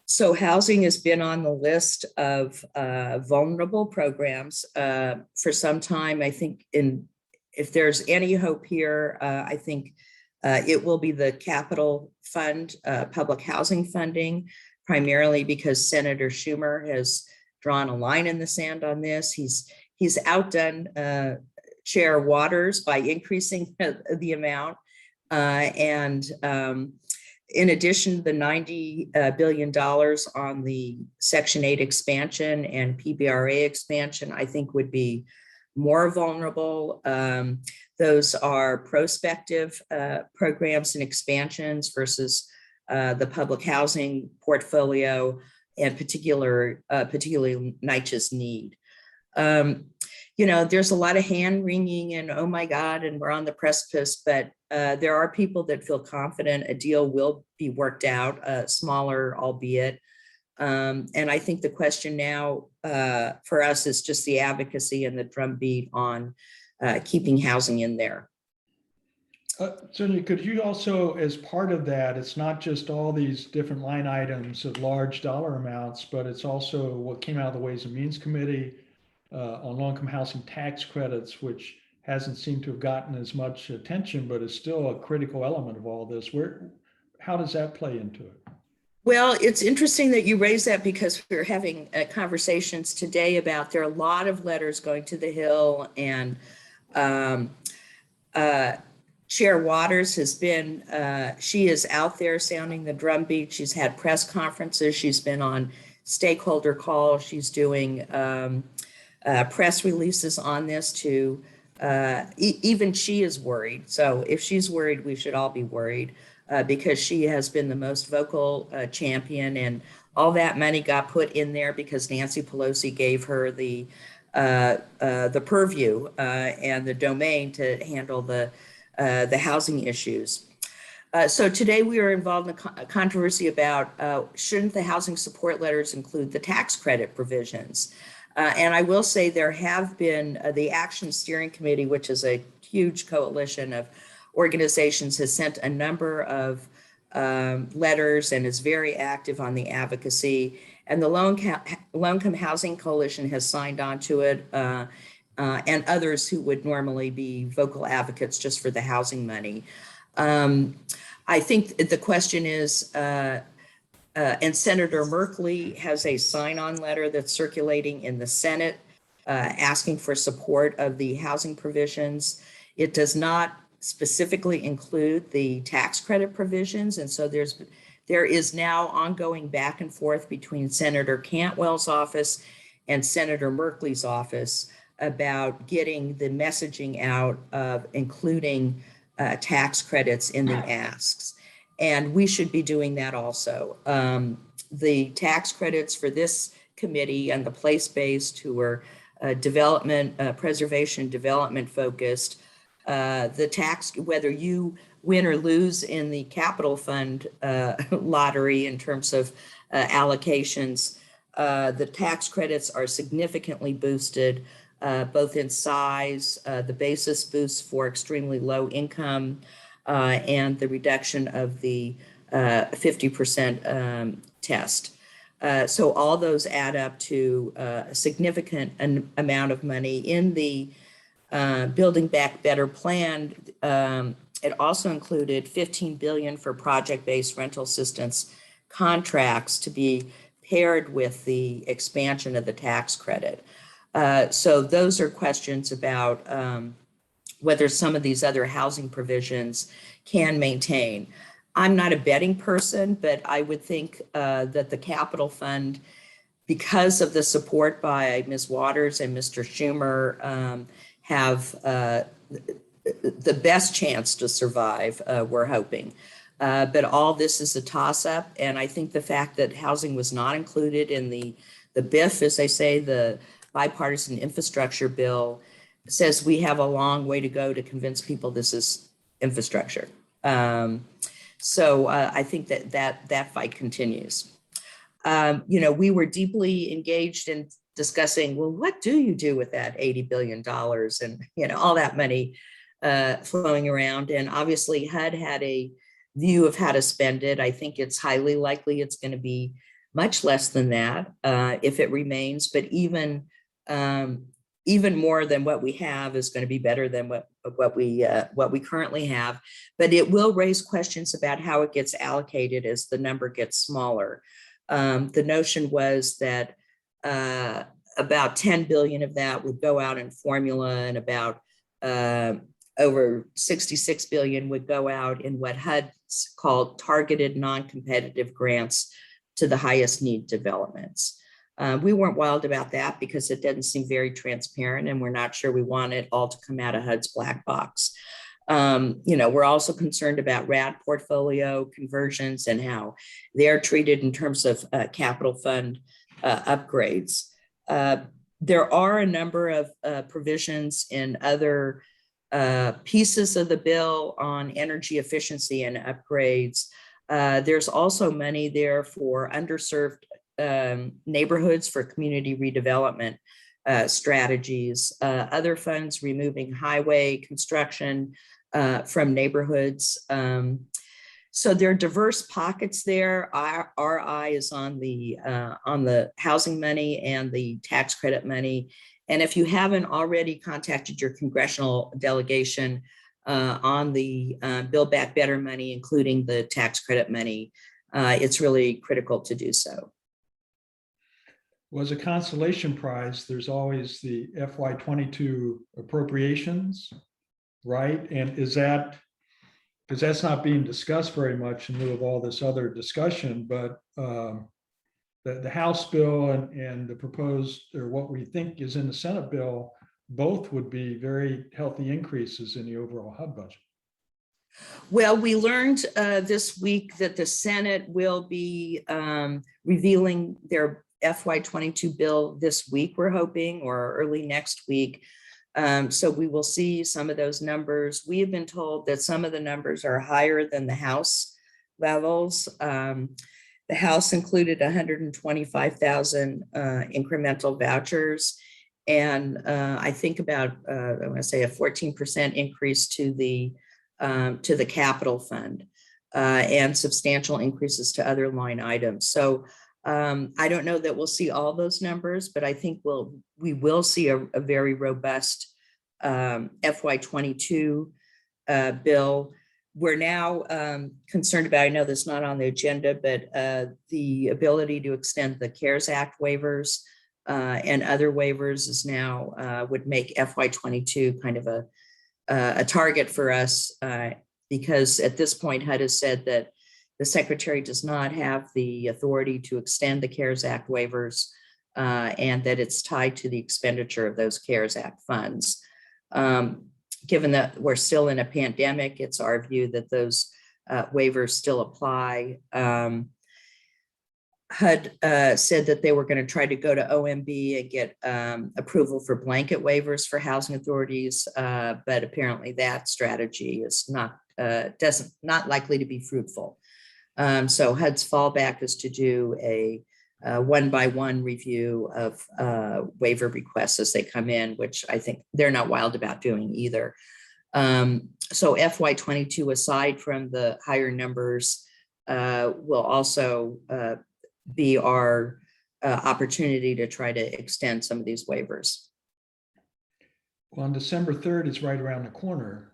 Speaker 4: So housing has been on the list of vulnerable programs for some time. I think if there's any hope here, I think it will be the capital fund, public housing funding, primarily because Senator Schumer has drawn a line in the sand on this. He's outdone Chair Waters by increasing the amount. In addition, the $90 billion on the Section 8 expansion and PBRA expansion, I think would be more vulnerable. Those are prospective programs and expansions versus the public housing portfolio and particularly NYCHA's need. There's a lot of hand wringing and oh my God, and we're on the precipice, but there are people that feel confident a deal will be worked out, smaller, albeit. And I think the question now for us is just the advocacy and the drumbeat on keeping housing in there.
Speaker 3: Sonia, could you also, as part of that, it's not just all these different line items of large dollar amounts, but it's also what came out of the Ways and Means Committee on low-income housing tax credits, which hasn't seemed to have gotten as much attention, but is still a critical element of all this. How does that play into it?
Speaker 4: Well, it's interesting that you raise that because we're having conversations today about there are a lot of letters going to the Hill, and Chair Waters has been, she is out there sounding the drumbeat. She's had press conferences. She's been on stakeholder calls. She's doing press releases on this too. Even she is worried. So if she's worried, we should all be worried because she has been the most vocal champion, and all that money got put in there because Nancy Pelosi gave her the purview and the domain to handle the housing issues. So today we are involved in a controversy about shouldn't the housing support letters include the tax credit provisions? And I will say there have been the Action Steering Committee, which is a huge coalition of organizations, has sent a number of letters and is very active on the advocacy. And the Low-Income Housing Coalition has signed on to it, and others who would normally be vocal advocates just for the housing money. I think the question is, and Senator Merkley has a sign-on letter that's circulating in the Senate asking for support of the housing provisions. It does not specifically include the tax credit provisions. And so there is now ongoing back and forth between Senator Cantwell's office and Senator Merkley's office about getting the messaging out of including tax credits in the asks. And we should be doing that also. The tax credits for this committee and the place-based who are preservation development focused, the tax, whether you win or lose in the capital fund lottery in terms of allocations, the tax credits are significantly boosted, both in size, the basis boost for extremely low income, and the reduction of the 50% test. So all those add up to a significant amount of money in the Building Back Better plan. It also included $15 billion for project-based rental assistance contracts to be paired with the expansion of the tax credit. So those are questions about whether some of these other housing provisions can maintain. I'm not a betting person, but I would think that the capital fund, because of the support by Ms. Waters and Mr. Schumer, have the best chance to survive, we're hoping. But all this is a toss-up, and I think the fact that housing was not included in the BIF, as they say, the bipartisan infrastructure bill, says we have a long way to go to convince people this is infrastructure. So I think that fight continues. We were deeply engaged in discussing, well, what do you do with that $80 billion and, all that money flowing around? And obviously HUD had a view of how to spend it. I think it's highly likely it's going to be much less than that if it remains, but even more than what we have is going to be better than what we currently have. But it will raise questions about how it gets allocated as the number gets smaller. The notion was that about 10 billion of that would go out in formula, and about over 66 billion would go out in what HUD's called targeted non-competitive grants to the highest need developments. We weren't wild about that because it doesn't seem very transparent, and we're not sure we want it all to come out of HUD's black box. We're also concerned about RAD portfolio conversions and how they're treated in terms of capital fund upgrades. There are a number of provisions in other pieces of the bill on energy efficiency and upgrades. There's also money there for underserved neighborhoods for community redevelopment strategies, other funds removing highway construction from neighborhoods. So there are diverse pockets there. Our eye is on the housing money and the tax credit money. And if you haven't already contacted your congressional delegation on the Build Back Better money, including the tax credit money, it's really critical to do so.
Speaker 3: Well, as a consolation prize, there's always the FY22 appropriations, right? And is that, because that's not being discussed very much in lieu of all this other discussion, but the House bill and the proposed, or what we think is in the Senate bill, both would be very healthy increases in the overall HUD budget.
Speaker 4: Well, we learned this week that the Senate will be revealing their FY22 bill this week, we're hoping, or early next week. So we will see some of those numbers. We have been told that some of the numbers are higher than the House levels. The House included 125,000 incremental vouchers, and I think about I want to say a 14% increase to the capital fund and substantial increases to other line items. So I don't know that we'll see all those numbers, but I think we will see a very robust FY22 bill. We're now concerned about, I know that's not on the agenda, but the ability to extend the CARES Act waivers and other waivers is now would make FY22 kind of a target for us because at this point HUD has said that the Secretary does not have the authority to extend the CARES Act waivers and that it's tied to the expenditure of those CARES Act funds. Given that we're still in a pandemic, it's our view that those waivers still apply. HUD said that they were going to try to go to OMB and get approval for blanket waivers for housing authorities, but apparently that strategy is not likely to be fruitful. So HUD's fallback is to do a one-by-one review of waiver requests as they come in, which I think they're not wild about doing either. So FY22, aside from the higher numbers, will also be our opportunity to try to extend some of these waivers.
Speaker 3: Well, on December 3rd, it's right around the corner.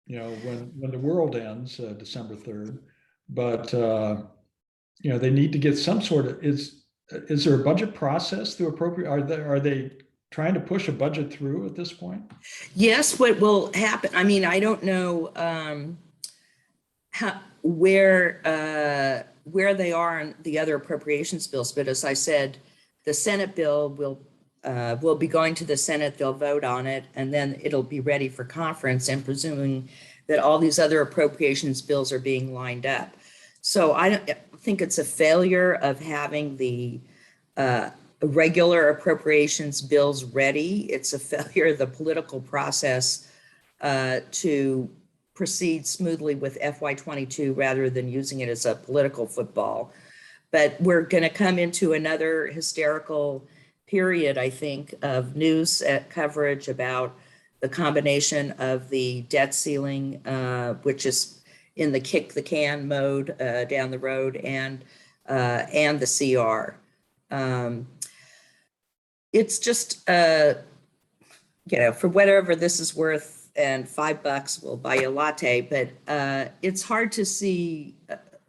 Speaker 3: When the world ends, December 3rd, but they need to get some sort of, is there a budget process through appropriate, are they trying to push a budget through at this point?
Speaker 4: Yes, what will happen, I mean, I don't know where they are on the other appropriations bills, but as I said, the Senate bill will be going to the Senate, they'll vote on it, and then it'll be ready for conference, and presuming that all these other appropriations bills are being lined up. So I don't think it's a failure of having the regular appropriations bills ready. It's a failure of the political process to proceed smoothly with FY22 rather than using it as a political football. But we're going to come into another hysterical period, I think, of news coverage about the combination of the debt ceiling, which is in the kick the can mode down the road, and the CR. It's just, for whatever this is worth, and $5 will buy you a latte, but it's hard to see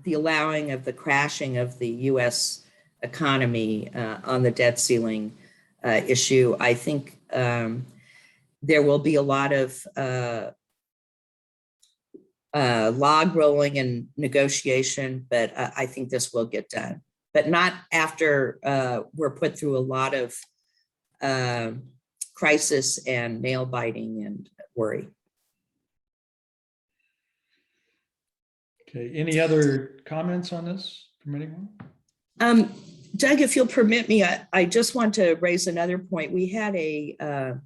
Speaker 4: the allowing of the crashing of the US economy on the debt ceiling issue. I think there will be a lot of log rolling and negotiation, but I think this will get done, but not after we're put through a lot of crisis and nail biting and worry.
Speaker 3: Okay, any other comments on this from anyone?
Speaker 4: Doug, if you'll permit me, I just want to raise another point. We had the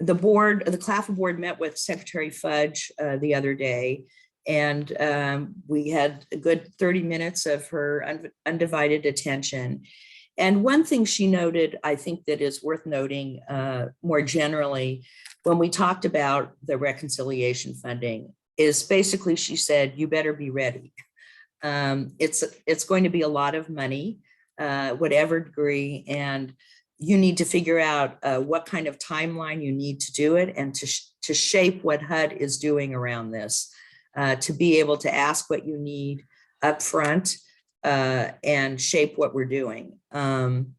Speaker 4: CLPHA board met with Secretary Fudge the other day, and we had a good 30 minutes of her undivided attention. And one thing she noted, I think that is worth noting more generally, when we talked about the reconciliation funding, is basically she said, you better be ready. It's going to be a lot of money, whatever degree, and you need to figure out what kind of timeline you need to do it, and to shape what HUD is doing around this, to be able to ask what you need up front and shape what we're doing. And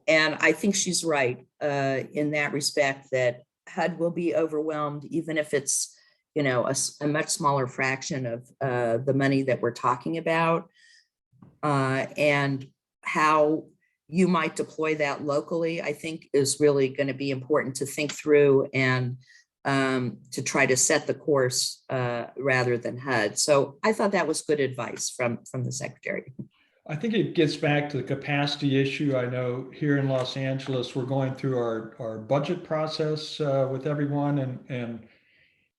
Speaker 4: I think she's right in that respect, that HUD will be overwhelmed, even if it's a much smaller fraction of the money that we're talking about, and how you might deploy that locally, I think is really going to be important to think through, and to try to set the course rather than HUD. So I thought that was good advice from the Secretary.
Speaker 3: I think it gets back to the capacity issue. I know here in Los Angeles, we're going through our budget process with everyone, and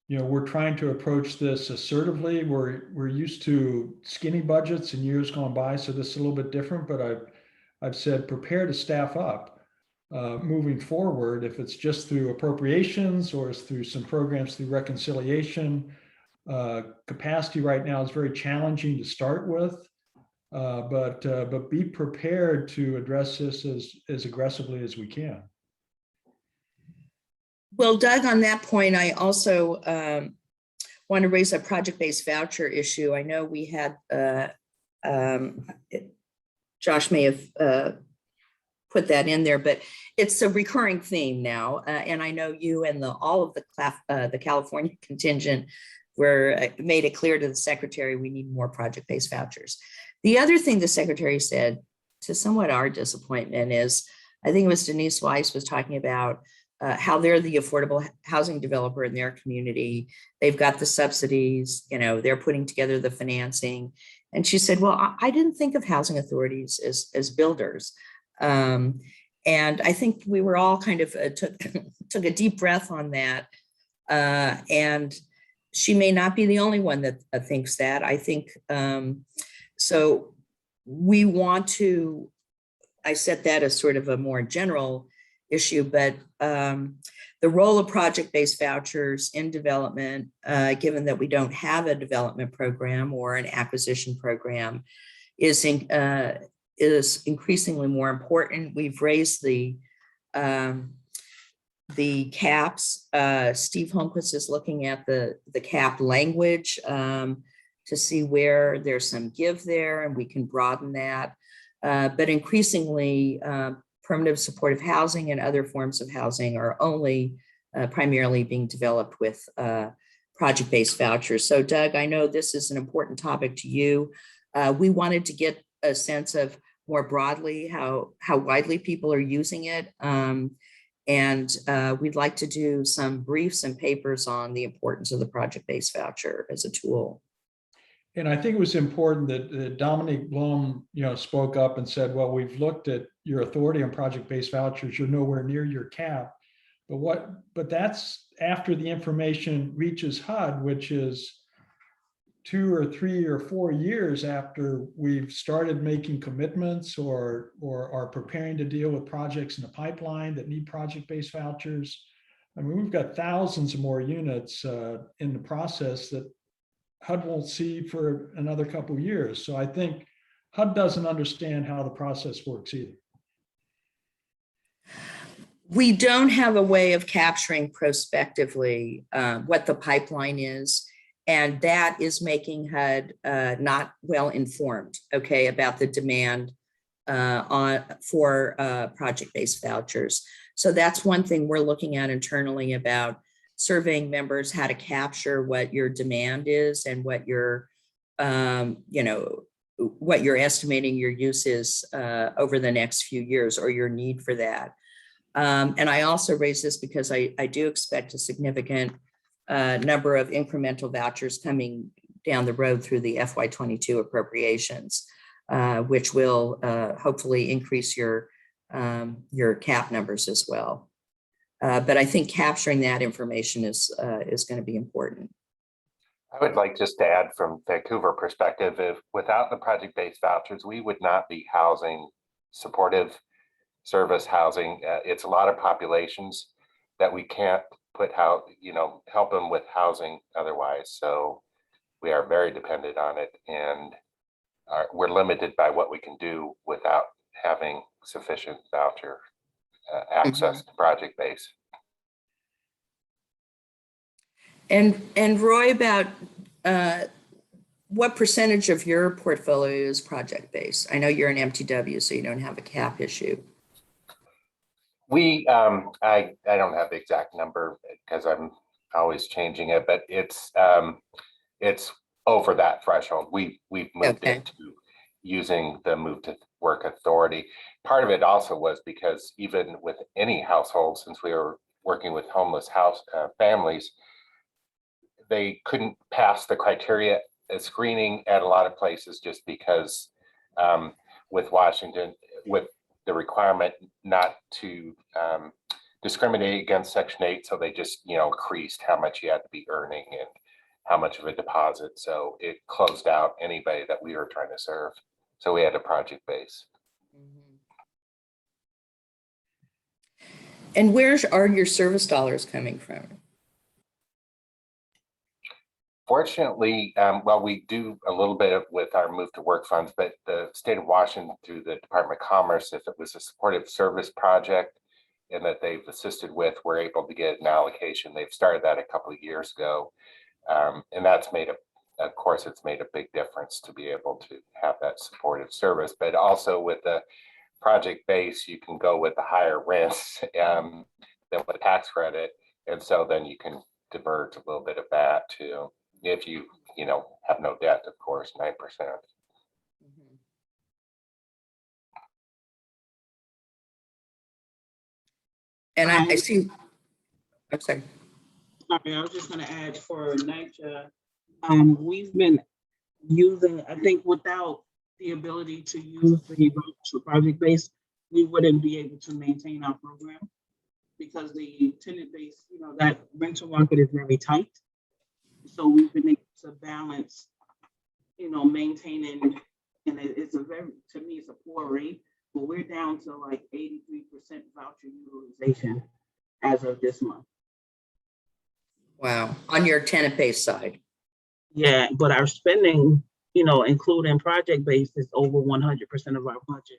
Speaker 3: we're trying to approach this assertively. We're used to skinny budgets in years gone by, so this is a little bit different, but I've said prepare to staff up moving forward, if it's just through appropriations or it's through some programs through reconciliation. Capacity right now is very challenging to start with, but be prepared to address this as aggressively as we can.
Speaker 4: Well, Doug, on that point, I also want to raise a project-based voucher issue. I know we had, Josh may have put that in there, but it's a recurring theme now. And I know you and all of the California contingent made it clear to the Secretary we need more project-based vouchers. The other thing the Secretary said, to somewhat our disappointment, is, I think it was Denise Weiss was talking about how they're the affordable housing developer in their community. They've got the subsidies, they're putting together the financing. And she said, well, I didn't think of housing authorities as builders. And I think we were all kind of took a deep breath on that. And she may not be the only one that thinks that. I think, so we want to, I set that as sort of a more general issue, but the role of project-based vouchers in development, given that we don't have a development program or an acquisition program, is increasingly more important. We've raised the caps. Steve Holmquist is looking at the cap language. to see where there's some give there and we can broaden that. But increasingly, permanent supportive housing and other forms of housing are only primarily being developed with project-based vouchers. So Doug, I know this is an important topic to you. We wanted to get a sense of more broadly how widely people are using it. And we'd like to do some briefs and papers on the importance of the project-based voucher as a tool.
Speaker 3: And I think it was important that Dominique Blum, spoke up and said, well, we've looked at your authority on project-based vouchers. You're nowhere near your cap. But that's after the information reaches HUD, which is 2 or 3 or 4 years after we've started making commitments or are preparing to deal with projects in the pipeline that need project-based vouchers. I mean, we've got thousands of more units in the process that HUD won't see for another couple of years. So I think HUD doesn't understand how the process works either.
Speaker 4: We don't have a way of capturing prospectively what the pipeline is. And that is making HUD not well informed, okay, about the demand for project-based vouchers. So that's one thing we're looking at internally about surveying members, how to capture what your demand is and what your, what you're estimating your use is over the next few years or your need for that. And I also raise this because I do expect a significant number of incremental vouchers coming down the road through the FY22 appropriations, which will hopefully increase your cap numbers as well. But I think capturing that information is going to be important.
Speaker 6: I would like just to add from Vancouver perspective, if without the project-based vouchers, we would not be housing supportive service housing. It's a lot of populations that we can't put help them with housing otherwise. So we are very dependent on it, and we're limited by what we can do without having sufficient voucher access to project base.
Speaker 4: And Roy, about what percentage of your portfolio is project based? I know you're an MTW, so you don't have a cap issue.
Speaker 6: We, I don't have the exact number because I'm always changing it, but it's over that threshold. We've moved into using the move to work authority. Part of it also was because even with any household, since we were working with homeless families, they couldn't pass the criteria screening at a lot of places just because with Washington, with the requirement not to discriminate against Section 8. So they just, increased how much you had to be earning and how much of a deposit. So it closed out anybody that we were trying to serve. So we had a project base.
Speaker 4: And where are your service dollars coming from?
Speaker 6: Fortunately, well, we do a little bit with our move to work funds, but the state of Washington through the Department of Commerce, if it was a supportive service project and that they've assisted with, we're able to get an allocation. They've started that a couple of years ago. And that's made of course, it's made a big difference to be able to have that supportive service, but also with the project base, you can go with the higher rents than with a tax credit. And so then you can divert a little bit of that too. If you, have no debt, of course, 9%.
Speaker 4: And I see, I'm sorry.
Speaker 9: Sorry, I was just going to add for NYCHA, we've been using, I think without the ability to use the project base, we wouldn't be able to maintain our program because the tenant base, that rental market is very tight. So we've been able to balance, maintaining, and it's a very, to me, it's a poor rate, but we're down to like 83% voucher utilization as of this month.
Speaker 4: Wow, on your tenant base side.
Speaker 9: Yeah, but our spending, including project base, is over 100% of our budget.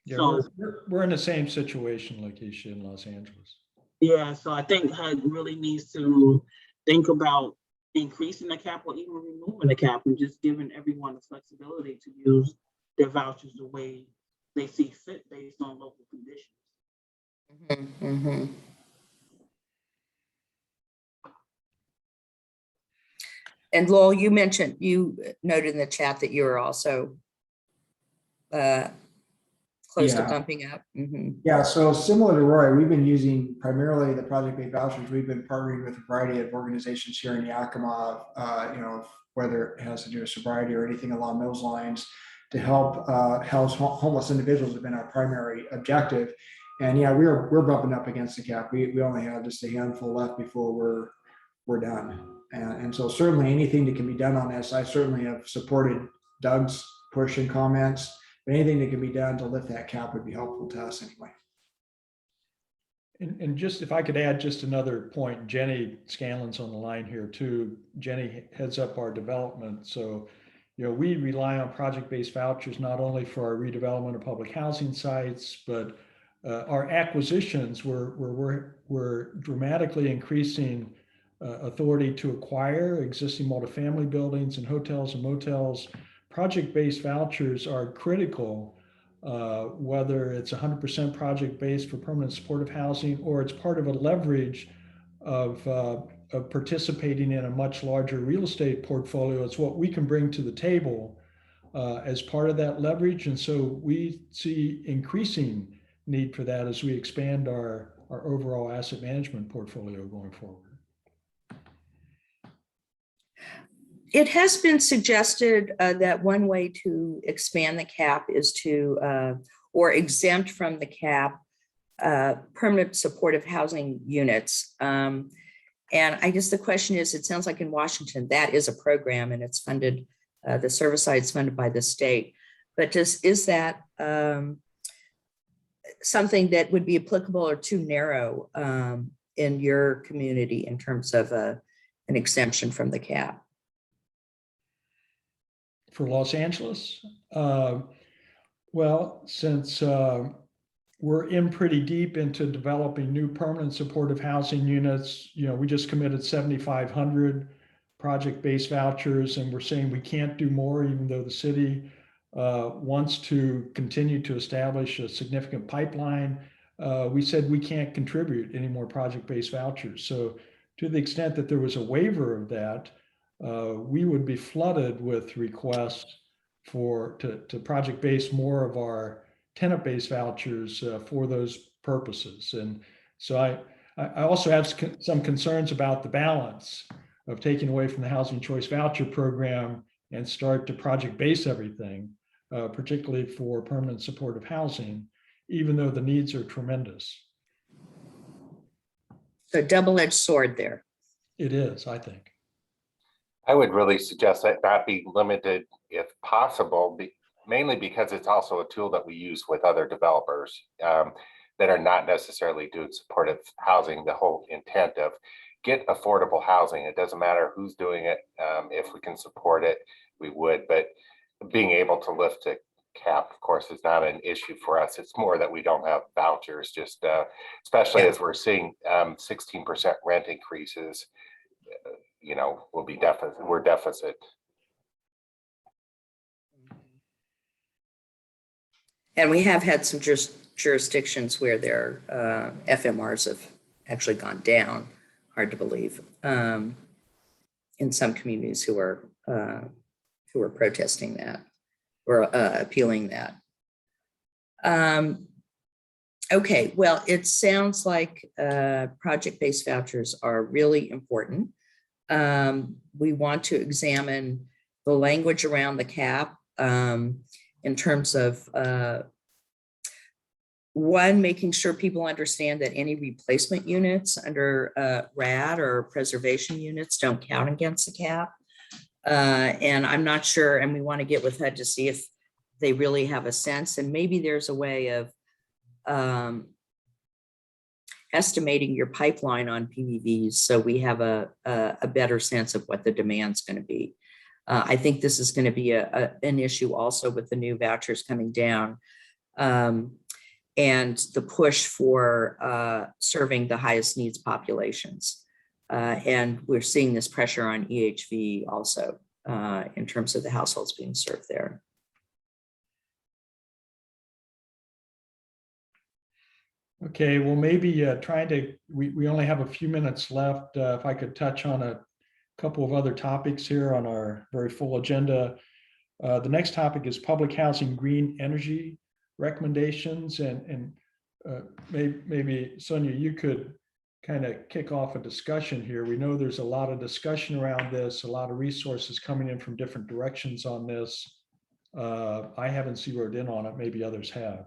Speaker 3: Yeah,
Speaker 9: So
Speaker 3: we're in the same situation like Isha in Los Angeles.
Speaker 9: Yeah, so I think HUD really needs to think about, increasing the cap or even removing the cap and just giving everyone the flexibility to use their vouchers the way they see fit based on local conditions.
Speaker 4: Mhm. And Lowell, you noted in the chat that you're also close to
Speaker 7: Yeah.
Speaker 4: bumping up.
Speaker 7: Yeah, so similar to Roy, we've been using primarily the project-based vouchers. We've been partnering with a variety of organizations here in Yakima, whether it has to do with sobriety or anything along those lines, to help house homeless individuals have been our primary objective. And yeah, we're bumping up against the cap. We only have just a handful left before we're done. And so certainly anything that can be done on this, I certainly have supported Doug's push and comments. But anything that can be done to lift that cap would be helpful to us anyway.
Speaker 3: And just if I could add just another point, Jenny Scanlon's on the line here too. Jenny heads up our development. So, we rely on project-based vouchers not only for our redevelopment of public housing sites, but our acquisitions. We're dramatically increasing authority to acquire existing multifamily buildings and hotels and motels. Project-based vouchers are critical, whether it's 100% project-based for permanent supportive housing, or it's part of a leverage of participating in a much larger real estate portfolio. It's what we can bring to the table as part of that leverage. And so we see increasing need for that as we expand our overall asset management portfolio going forward.
Speaker 4: It has been suggested that one way to expand the cap is to, or exempt from the cap, permanent supportive housing units. And I guess the question is, it sounds like in Washington, that is a program and it's funded, the service side is funded by the state. But is that something that would be applicable or too narrow in your community in terms of an exemption from the cap?
Speaker 3: For Los Angeles? Well, since we're in pretty deep into developing new permanent supportive housing units, we just committed 7,500 project-based vouchers, and we're saying we can't do more, even though the city wants to continue to establish a significant pipeline. We said we can't contribute any more project-based vouchers. So to the extent that there was a waiver of that, we would be flooded with requests to project-base more of our tenant-based vouchers for those purposes. And so I also have some concerns about the balance of taking away from the Housing Choice Voucher Program and start to project-base everything, particularly for permanent supportive housing, even though the needs are tremendous.
Speaker 4: So double-edged sword there.
Speaker 3: It is, I think.
Speaker 6: I would really suggest that not be limited if possible, mainly because it's also a tool that we use with other developers that are not necessarily doing supportive housing. The whole intent of get affordable housing. It doesn't matter who's doing it. If we can support it, we would. But being able to lift the cap, of course, is not an issue for us. It's more that we don't have vouchers, just especially as we're seeing 16% rent increases. We'll be deficit. We're deficit.
Speaker 4: And we have had some jurisdictions where their FMRs have actually gone down. Hard to believe. In some communities who are protesting that or appealing that. Okay, well, it sounds like project-based vouchers are really important. We want to examine the language around the cap in terms of one, making sure people understand that any replacement units under RAD or preservation units don't count against the cap. And I'm not sure, and we want to get with HUD to see if they really have a sense, and maybe there's a way of estimating your pipeline on PVVs so we have a better sense of what the demand's going to be. I think this is going to be an issue also with the new vouchers coming down and the push for serving the highest needs populations. And we're seeing this pressure on EHV also in terms of the households being served there.
Speaker 3: Okay, well, maybe we only have a few minutes left. If I could touch on a couple of other topics here on our very full agenda. The next topic is public housing green energy recommendations, and maybe Sonia, you could kind of kick off a discussion here. We know there's a lot of discussion around this, a lot of resources coming in from different directions on this. I haven't zeroed in on it, maybe others have.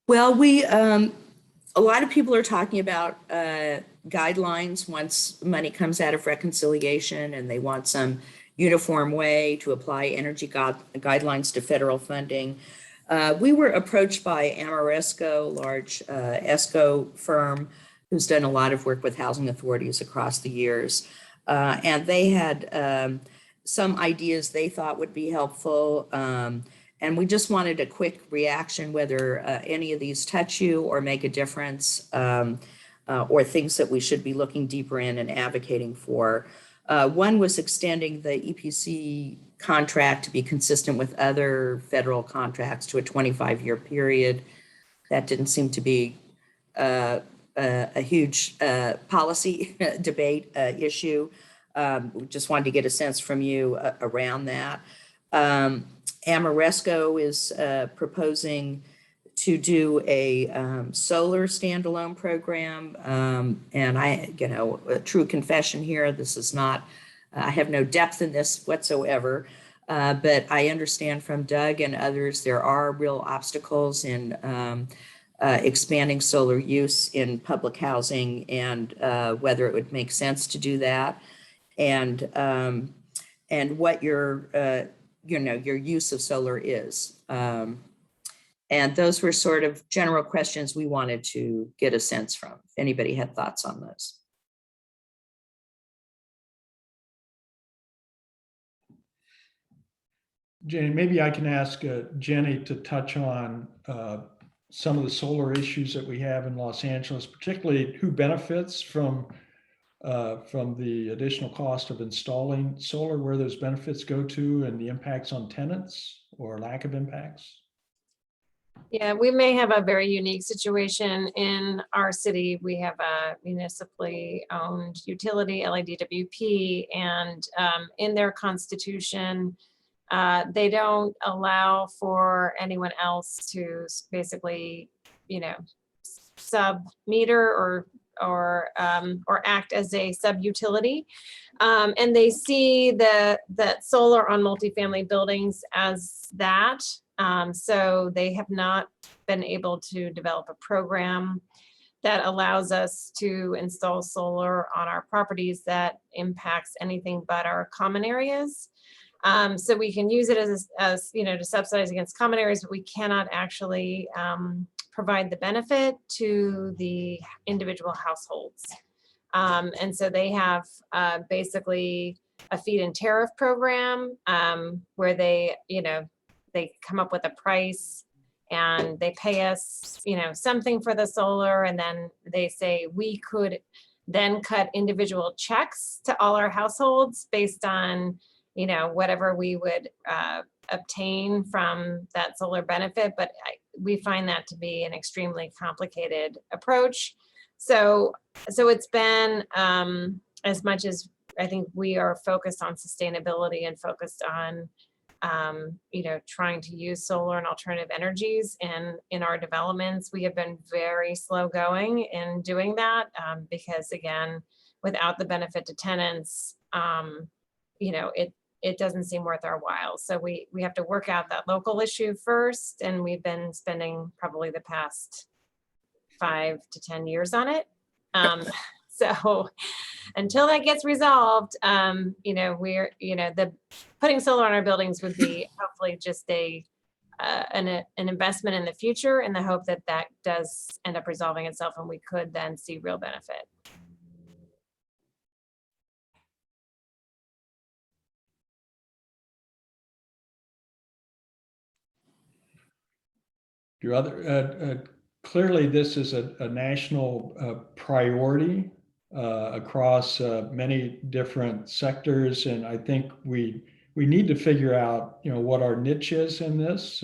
Speaker 4: Well, a lot of people are talking about guidelines once money comes out of reconciliation, and they want some uniform way to apply energy guidelines to federal funding. We were approached by Amoresco, large ESCO firm, who's done a lot of work with housing authorities across the years. And they had some ideas they thought would be helpful. And we just wanted a quick reaction, whether any of these touch you or make a difference, or things that we should be looking deeper in and advocating for. One was extending the EPC contract to be consistent with other federal contracts to a 25-year period. That didn't seem to be a huge policy debate issue. We just wanted to get a sense from you around that. Amoresco is proposing to do a solar standalone program. And a true confession here, this is not, I have no depth in this whatsoever, but I understand from Doug and others, there are real obstacles in expanding solar use in public housing, and whether it would make sense to do that, and what your use of solar is. And those were sort of general questions we wanted to get a sense from, if anybody had thoughts on those.
Speaker 3: Jenny, maybe I can ask Jenny to touch on some of the solar issues that we have in Los Angeles, particularly who benefits from the additional cost of installing solar, where those benefits go to, and the impacts on tenants or lack of impacts.
Speaker 12: Yeah, we may have a very unique situation in our city. We have a municipally owned utility, LADWP, and in their constitution, they don't allow for anyone else to basically, sub meter or act as a sub utility, and they see that solar on multifamily buildings as that. So they have not been able to develop a program that allows us to install solar on our properties that impacts anything but our common areas. So we can use it as to subsidize against common areas, but we cannot actually provide the benefit to the individual households. And so they have basically a feed-in tariff program where they come up with a price and they pay us, something for the solar, and then they say we could then cut individual checks to all our households based on, whatever we would obtain from that solar benefit. But we find that to be an extremely complicated approach. So it's been, as much as I think we are focused on sustainability and focused on trying to use solar and alternative energies in our developments, we have been very slow going in doing that, because again, without the benefit to tenants, it doesn't seem worth our while. So we have to work out that local issue first, and we've been spending probably the past 5 to 10 years on it. So until that gets resolved, we're, the putting solar on our buildings would be hopefully just an investment in the future, in the hope that that does end up resolving itself and we could then see real benefit.
Speaker 3: Clearly this is a national priority. across many different sectors. And I think we need to figure out, what our niche is in this.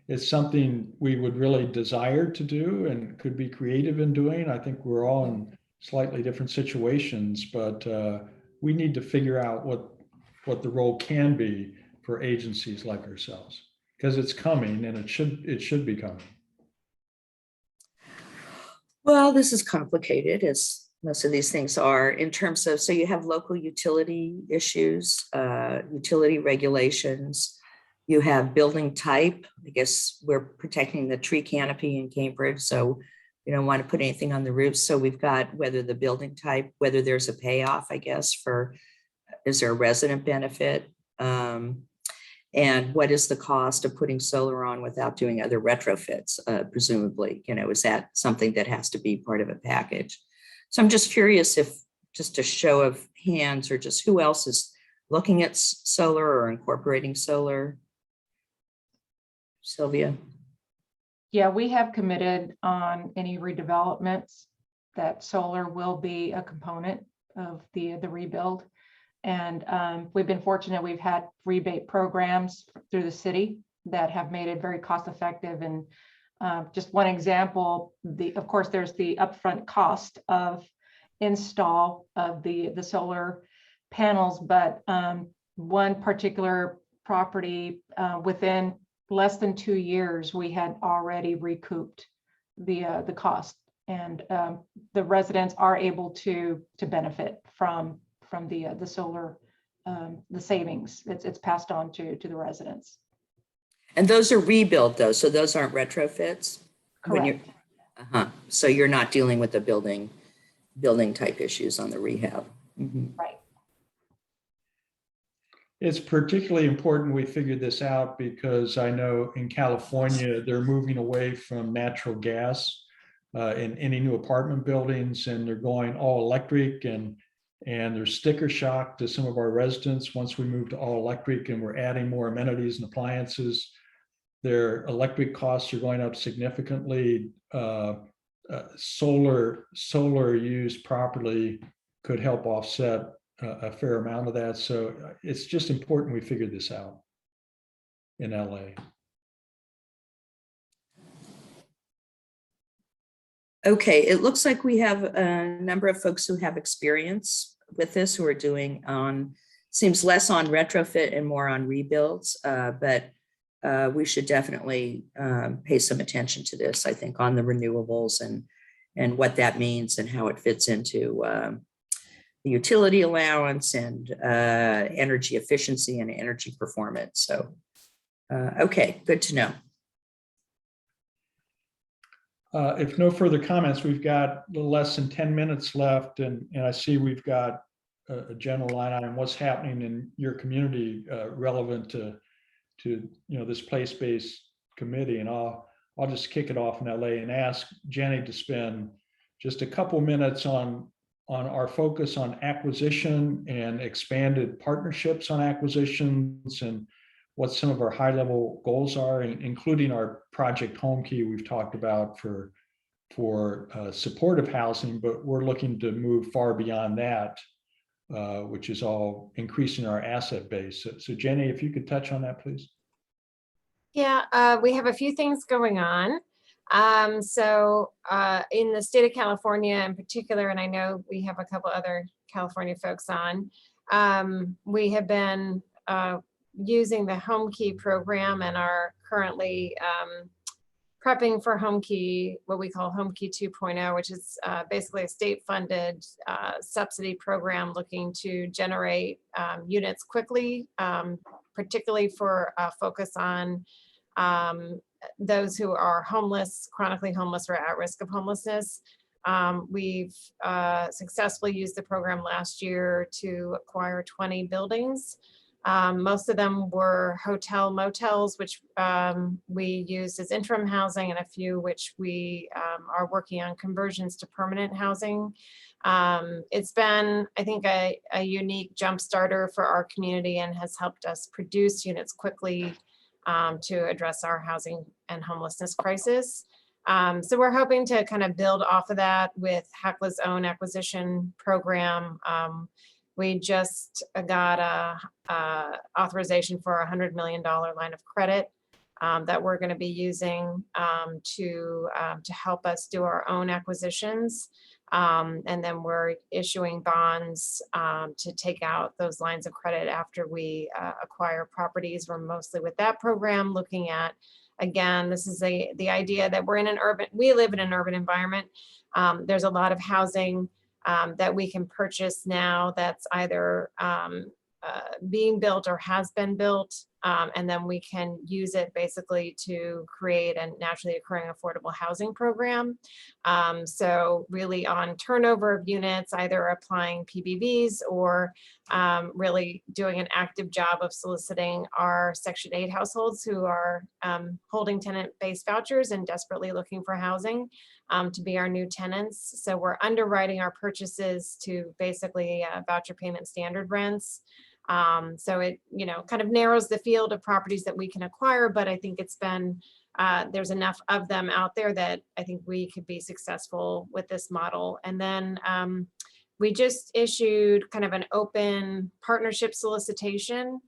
Speaker 3: It's something we would really desire to do and could be creative in doing. I think we're all in slightly different situations, but we need to figure out what the role can be for agencies like ourselves, because it's coming and it should be coming.
Speaker 4: Well, this is complicated, as most of these things are, in terms of, so you have local utility issues, utility regulations, you have building type. I guess we're protecting the tree canopy in Cambridge, so we don't want to put anything on the roof. So we've got whether the building type, whether there's a payoff, I guess, for, is there a resident benefit? And what is the cost of putting solar on without doing other retrofits, presumably? Is that something that has to be part of a package? So I'm just curious if, just a show of hands, or just who else is looking at solar or incorporating solar? Sylvia?
Speaker 5: Yeah, we have committed on any redevelopments that solar will be a component of the rebuild. And we've been fortunate, we've had rebate programs through the city that have made it very cost effective. And just one example, of course, there's the upfront cost of install of the solar panels, but one particular property, within less than 2 years, we had already recouped the cost, and the residents are able to benefit from the solar, the savings. It's passed on to the residents.
Speaker 4: And those are rebuilt though, so those aren't retrofits?
Speaker 5: Correct.
Speaker 4: So you're not dealing with the building type issues on the rehab.
Speaker 5: Right.
Speaker 3: It's particularly important we figure this out because I know in California, they're moving away from natural gas in any new apartment buildings, and they're going all electric, and there's sticker shock to some of our residents once we move to all electric, and we're adding more amenities and appliances. Their electric costs are going up significantly. Solar used properly could help offset a fair amount of that. So it's just important we figure this out in LA.
Speaker 4: Okay, it looks like we have a number of folks who have experience with this, who are doing seems less on retrofit and more on rebuilds, but we should definitely pay some attention to this, I think, on the renewables and what that means and how it fits into the utility allowance and energy efficiency and energy performance. So, okay, good to know.
Speaker 3: If no further comments, we've got a little less than 10 minutes left, and I see we've got a general line item, what's happening in your community relevant to this place-based committee. And I'll just kick it off in LA and ask Jenny to spend just a couple minutes on our focus on acquisition and expanded partnerships on acquisitions, and what some of our high-level goals are, including our Project Home Key we've talked about for supportive housing, but we're looking to move far beyond that, which is all increasing our asset base. So Jenny, if you could touch on that, please.
Speaker 12: Yeah, we have a few things going on. So in the state of California in particular, and I know we have a couple other California folks on, we have been using the Home Key program and are currently prepping for Home Key, what we call Home Key 2.0, which is basically a state-funded subsidy program looking to generate units quickly, particularly for a focus on those who are homeless, chronically homeless, or at risk of homelessness. We've successfully used the program last year to acquire 20 buildings. Most of them were hotel motels, which we used as interim housing, and a few which we are working on conversions to permanent housing. It's been, I think, a unique jump starter for our community and has helped us produce units quickly to address our housing and homelessness crisis. So we're hoping to kind of build off of that with HECLA's own acquisition program. We just got a authorization for a $100 million line of credit that we're going to be using to help us do our own acquisitions. And then we're issuing bonds to take out those lines of credit after we acquire properties. We're mostly with that program looking at, again, this is the idea that we live in an urban environment. There's a lot of housing that we can purchase now that's either being built or has been built. And then we can use it basically to create a naturally occurring affordable housing program. So really on turnover of units, either applying PBVs or really doing an active job of soliciting our Section 8 households who are holding tenant-based vouchers and desperately looking for housing to be our new tenants. So we're underwriting our purchases to basically voucher payment standard rents. So it, kind of narrows the field of properties that we can acquire, but I think it's been, there's enough of them out there that I think we could be successful with this model. And then we just issued kind of an open partnership solicitation.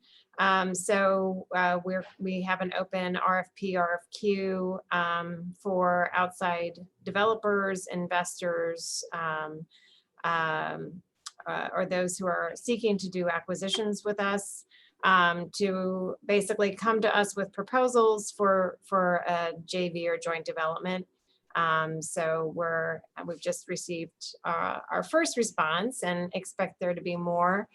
Speaker 12: So we have an open RFP, RFQ for outside developers, investors, or those who are seeking to do acquisitions with us to basically come to us with proposals for a JV or joint development. So we've just received our first response and expect there to be more.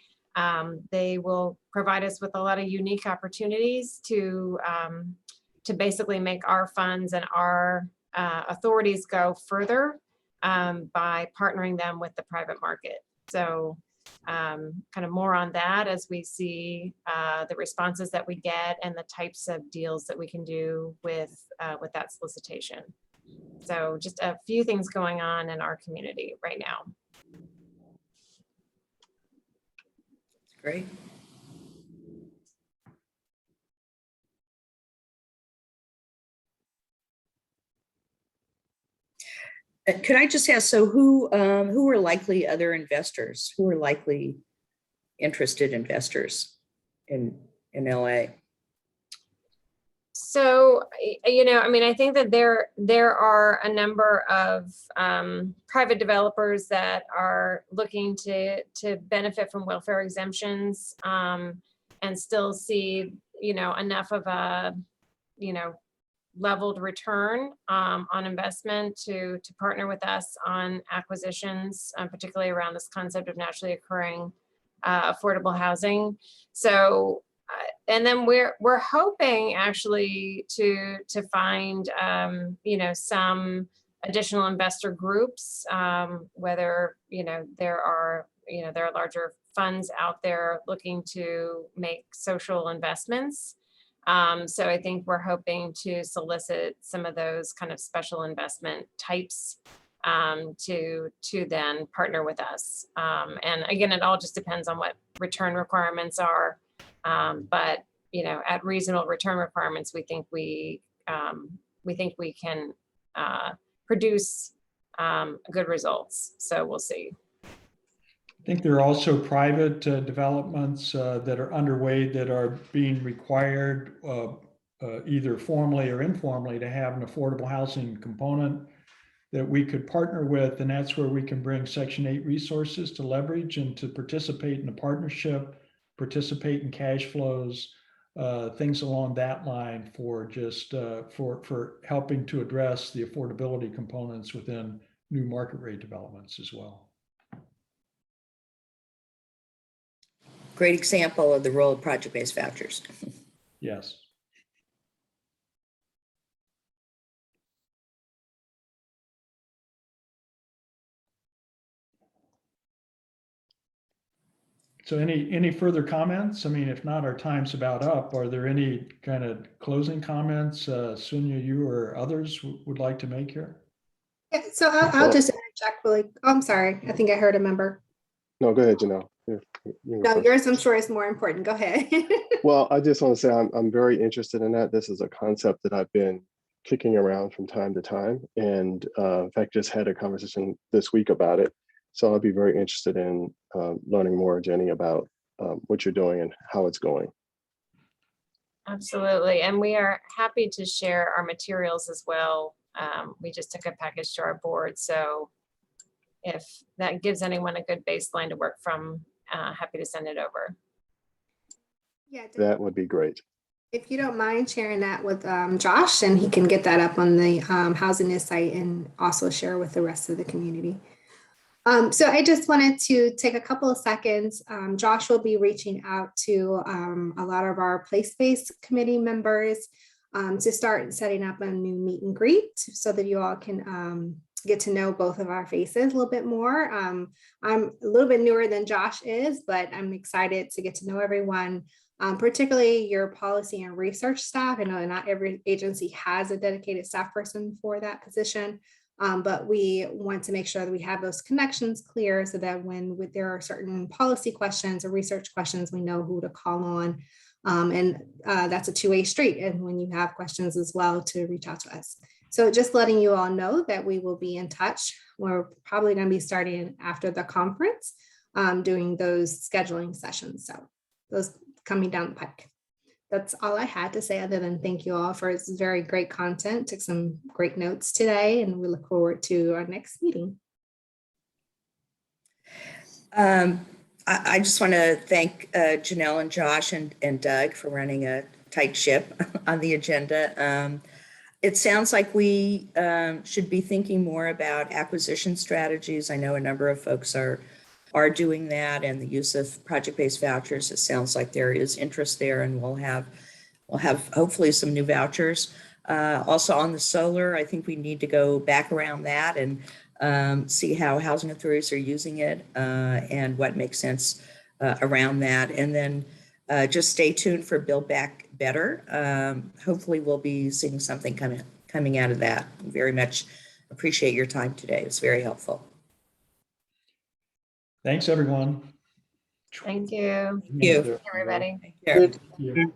Speaker 12: They will provide us with a lot of unique opportunities to basically make our funds and our authorities go further by partnering them with the private market. So kind of more on that as we see the responses that we get and the types of deals that we can do with that solicitation. So just a few things going on in our community right now.
Speaker 4: Great. Could I just ask, so who are likely other investors? Who are likely interested investors in LA?
Speaker 12: So, I think that there are a number of private developers that are looking to benefit from welfare exemptions and still see, enough of a, leveled return on investment to partner with us on acquisitions, particularly around this concept of naturally occurring affordable housing. So, and then we're hoping actually to find some additional investor groups, whether there are larger funds out there looking to make social investments. So I think we're hoping to solicit some of those kind of special investment types to then partner with us. And again, it all just depends on what return requirements are. But at reasonable return requirements, we think we can produce good results. So we'll see.
Speaker 3: I think there are also private developments that are underway that are being required either formally or informally to have an affordable housing component that we could partner with. And that's where we can bring Section 8 resources to leverage and to participate in a partnership, participate in cash flows, things along that line for just for helping to address the affordability components within new market rate developments as well.
Speaker 4: Great example of the role of project-based vouchers.
Speaker 3: Yes. So any further comments? I mean, if not, our time's about up. Are there any kind of closing comments, Sunya, you or others would like to make here?
Speaker 2: Yeah, so I'll just interject really. Oh, I'm sorry. I think I heard a member.
Speaker 13: No, go ahead, Janelle.
Speaker 2: No, yours I'm sure is more important. Go ahead.
Speaker 13: Well, I just want to say I'm very interested in that. This is a concept that I've been kicking around from time to time. And in fact, just had a conversation this week about it. So I'll be very interested in learning more, Jenny, about what you're doing and how it's going.
Speaker 12: Absolutely. And we are happy to share our materials as well. We just took a package to our board. So if that gives anyone a good baseline to work from, happy to send it over.
Speaker 2: Yeah,
Speaker 13: That would be great.
Speaker 2: if you don't mind sharing that with Josh, and he can get that up on the Housing Is site and also share with the rest of the community. So I just wanted to take a couple of seconds. Josh will be reaching out to a lot of our place-based committee members to start setting up a new meet and greet so that you all can get to know both of our faces a little bit more. I'm a little bit newer than Josh is, but I'm excited to get to know everyone, particularly your policy and research staff. I know not every agency has a dedicated staff person for that position. But we want to make sure that we have those connections clear so that when there are certain policy questions or research questions, we know who to call on. And that's a two-way street. And when you have questions as well, to reach out to us. So just letting you all know that we will be in touch. We're probably going to be starting after the conference, doing those scheduling sessions. So those coming down the pike. That's all I had to say, other than thank you all for this very great content. Took some great notes today, and we look forward to our next meeting.
Speaker 4: I just want to thank Janelle and Josh and Doug for running a tight ship on the agenda. It sounds like we should be thinking more about acquisition strategies. I know a number of folks are doing that, and the use of project-based vouchers. It sounds like there is interest there, and we'll have hopefully some new vouchers. Also on the solar, I think we need to go back around that and see how housing authorities are using it and what makes sense around that. And then just stay tuned for Build Back Better. Hopefully we'll be seeing something coming out of that. Very much appreciate your time today. It's very helpful.
Speaker 3: Thanks, everyone.
Speaker 12: Thank you.
Speaker 4: Thank you.
Speaker 12: Everybody.
Speaker 4: Take care.
Speaker 3: Thank you.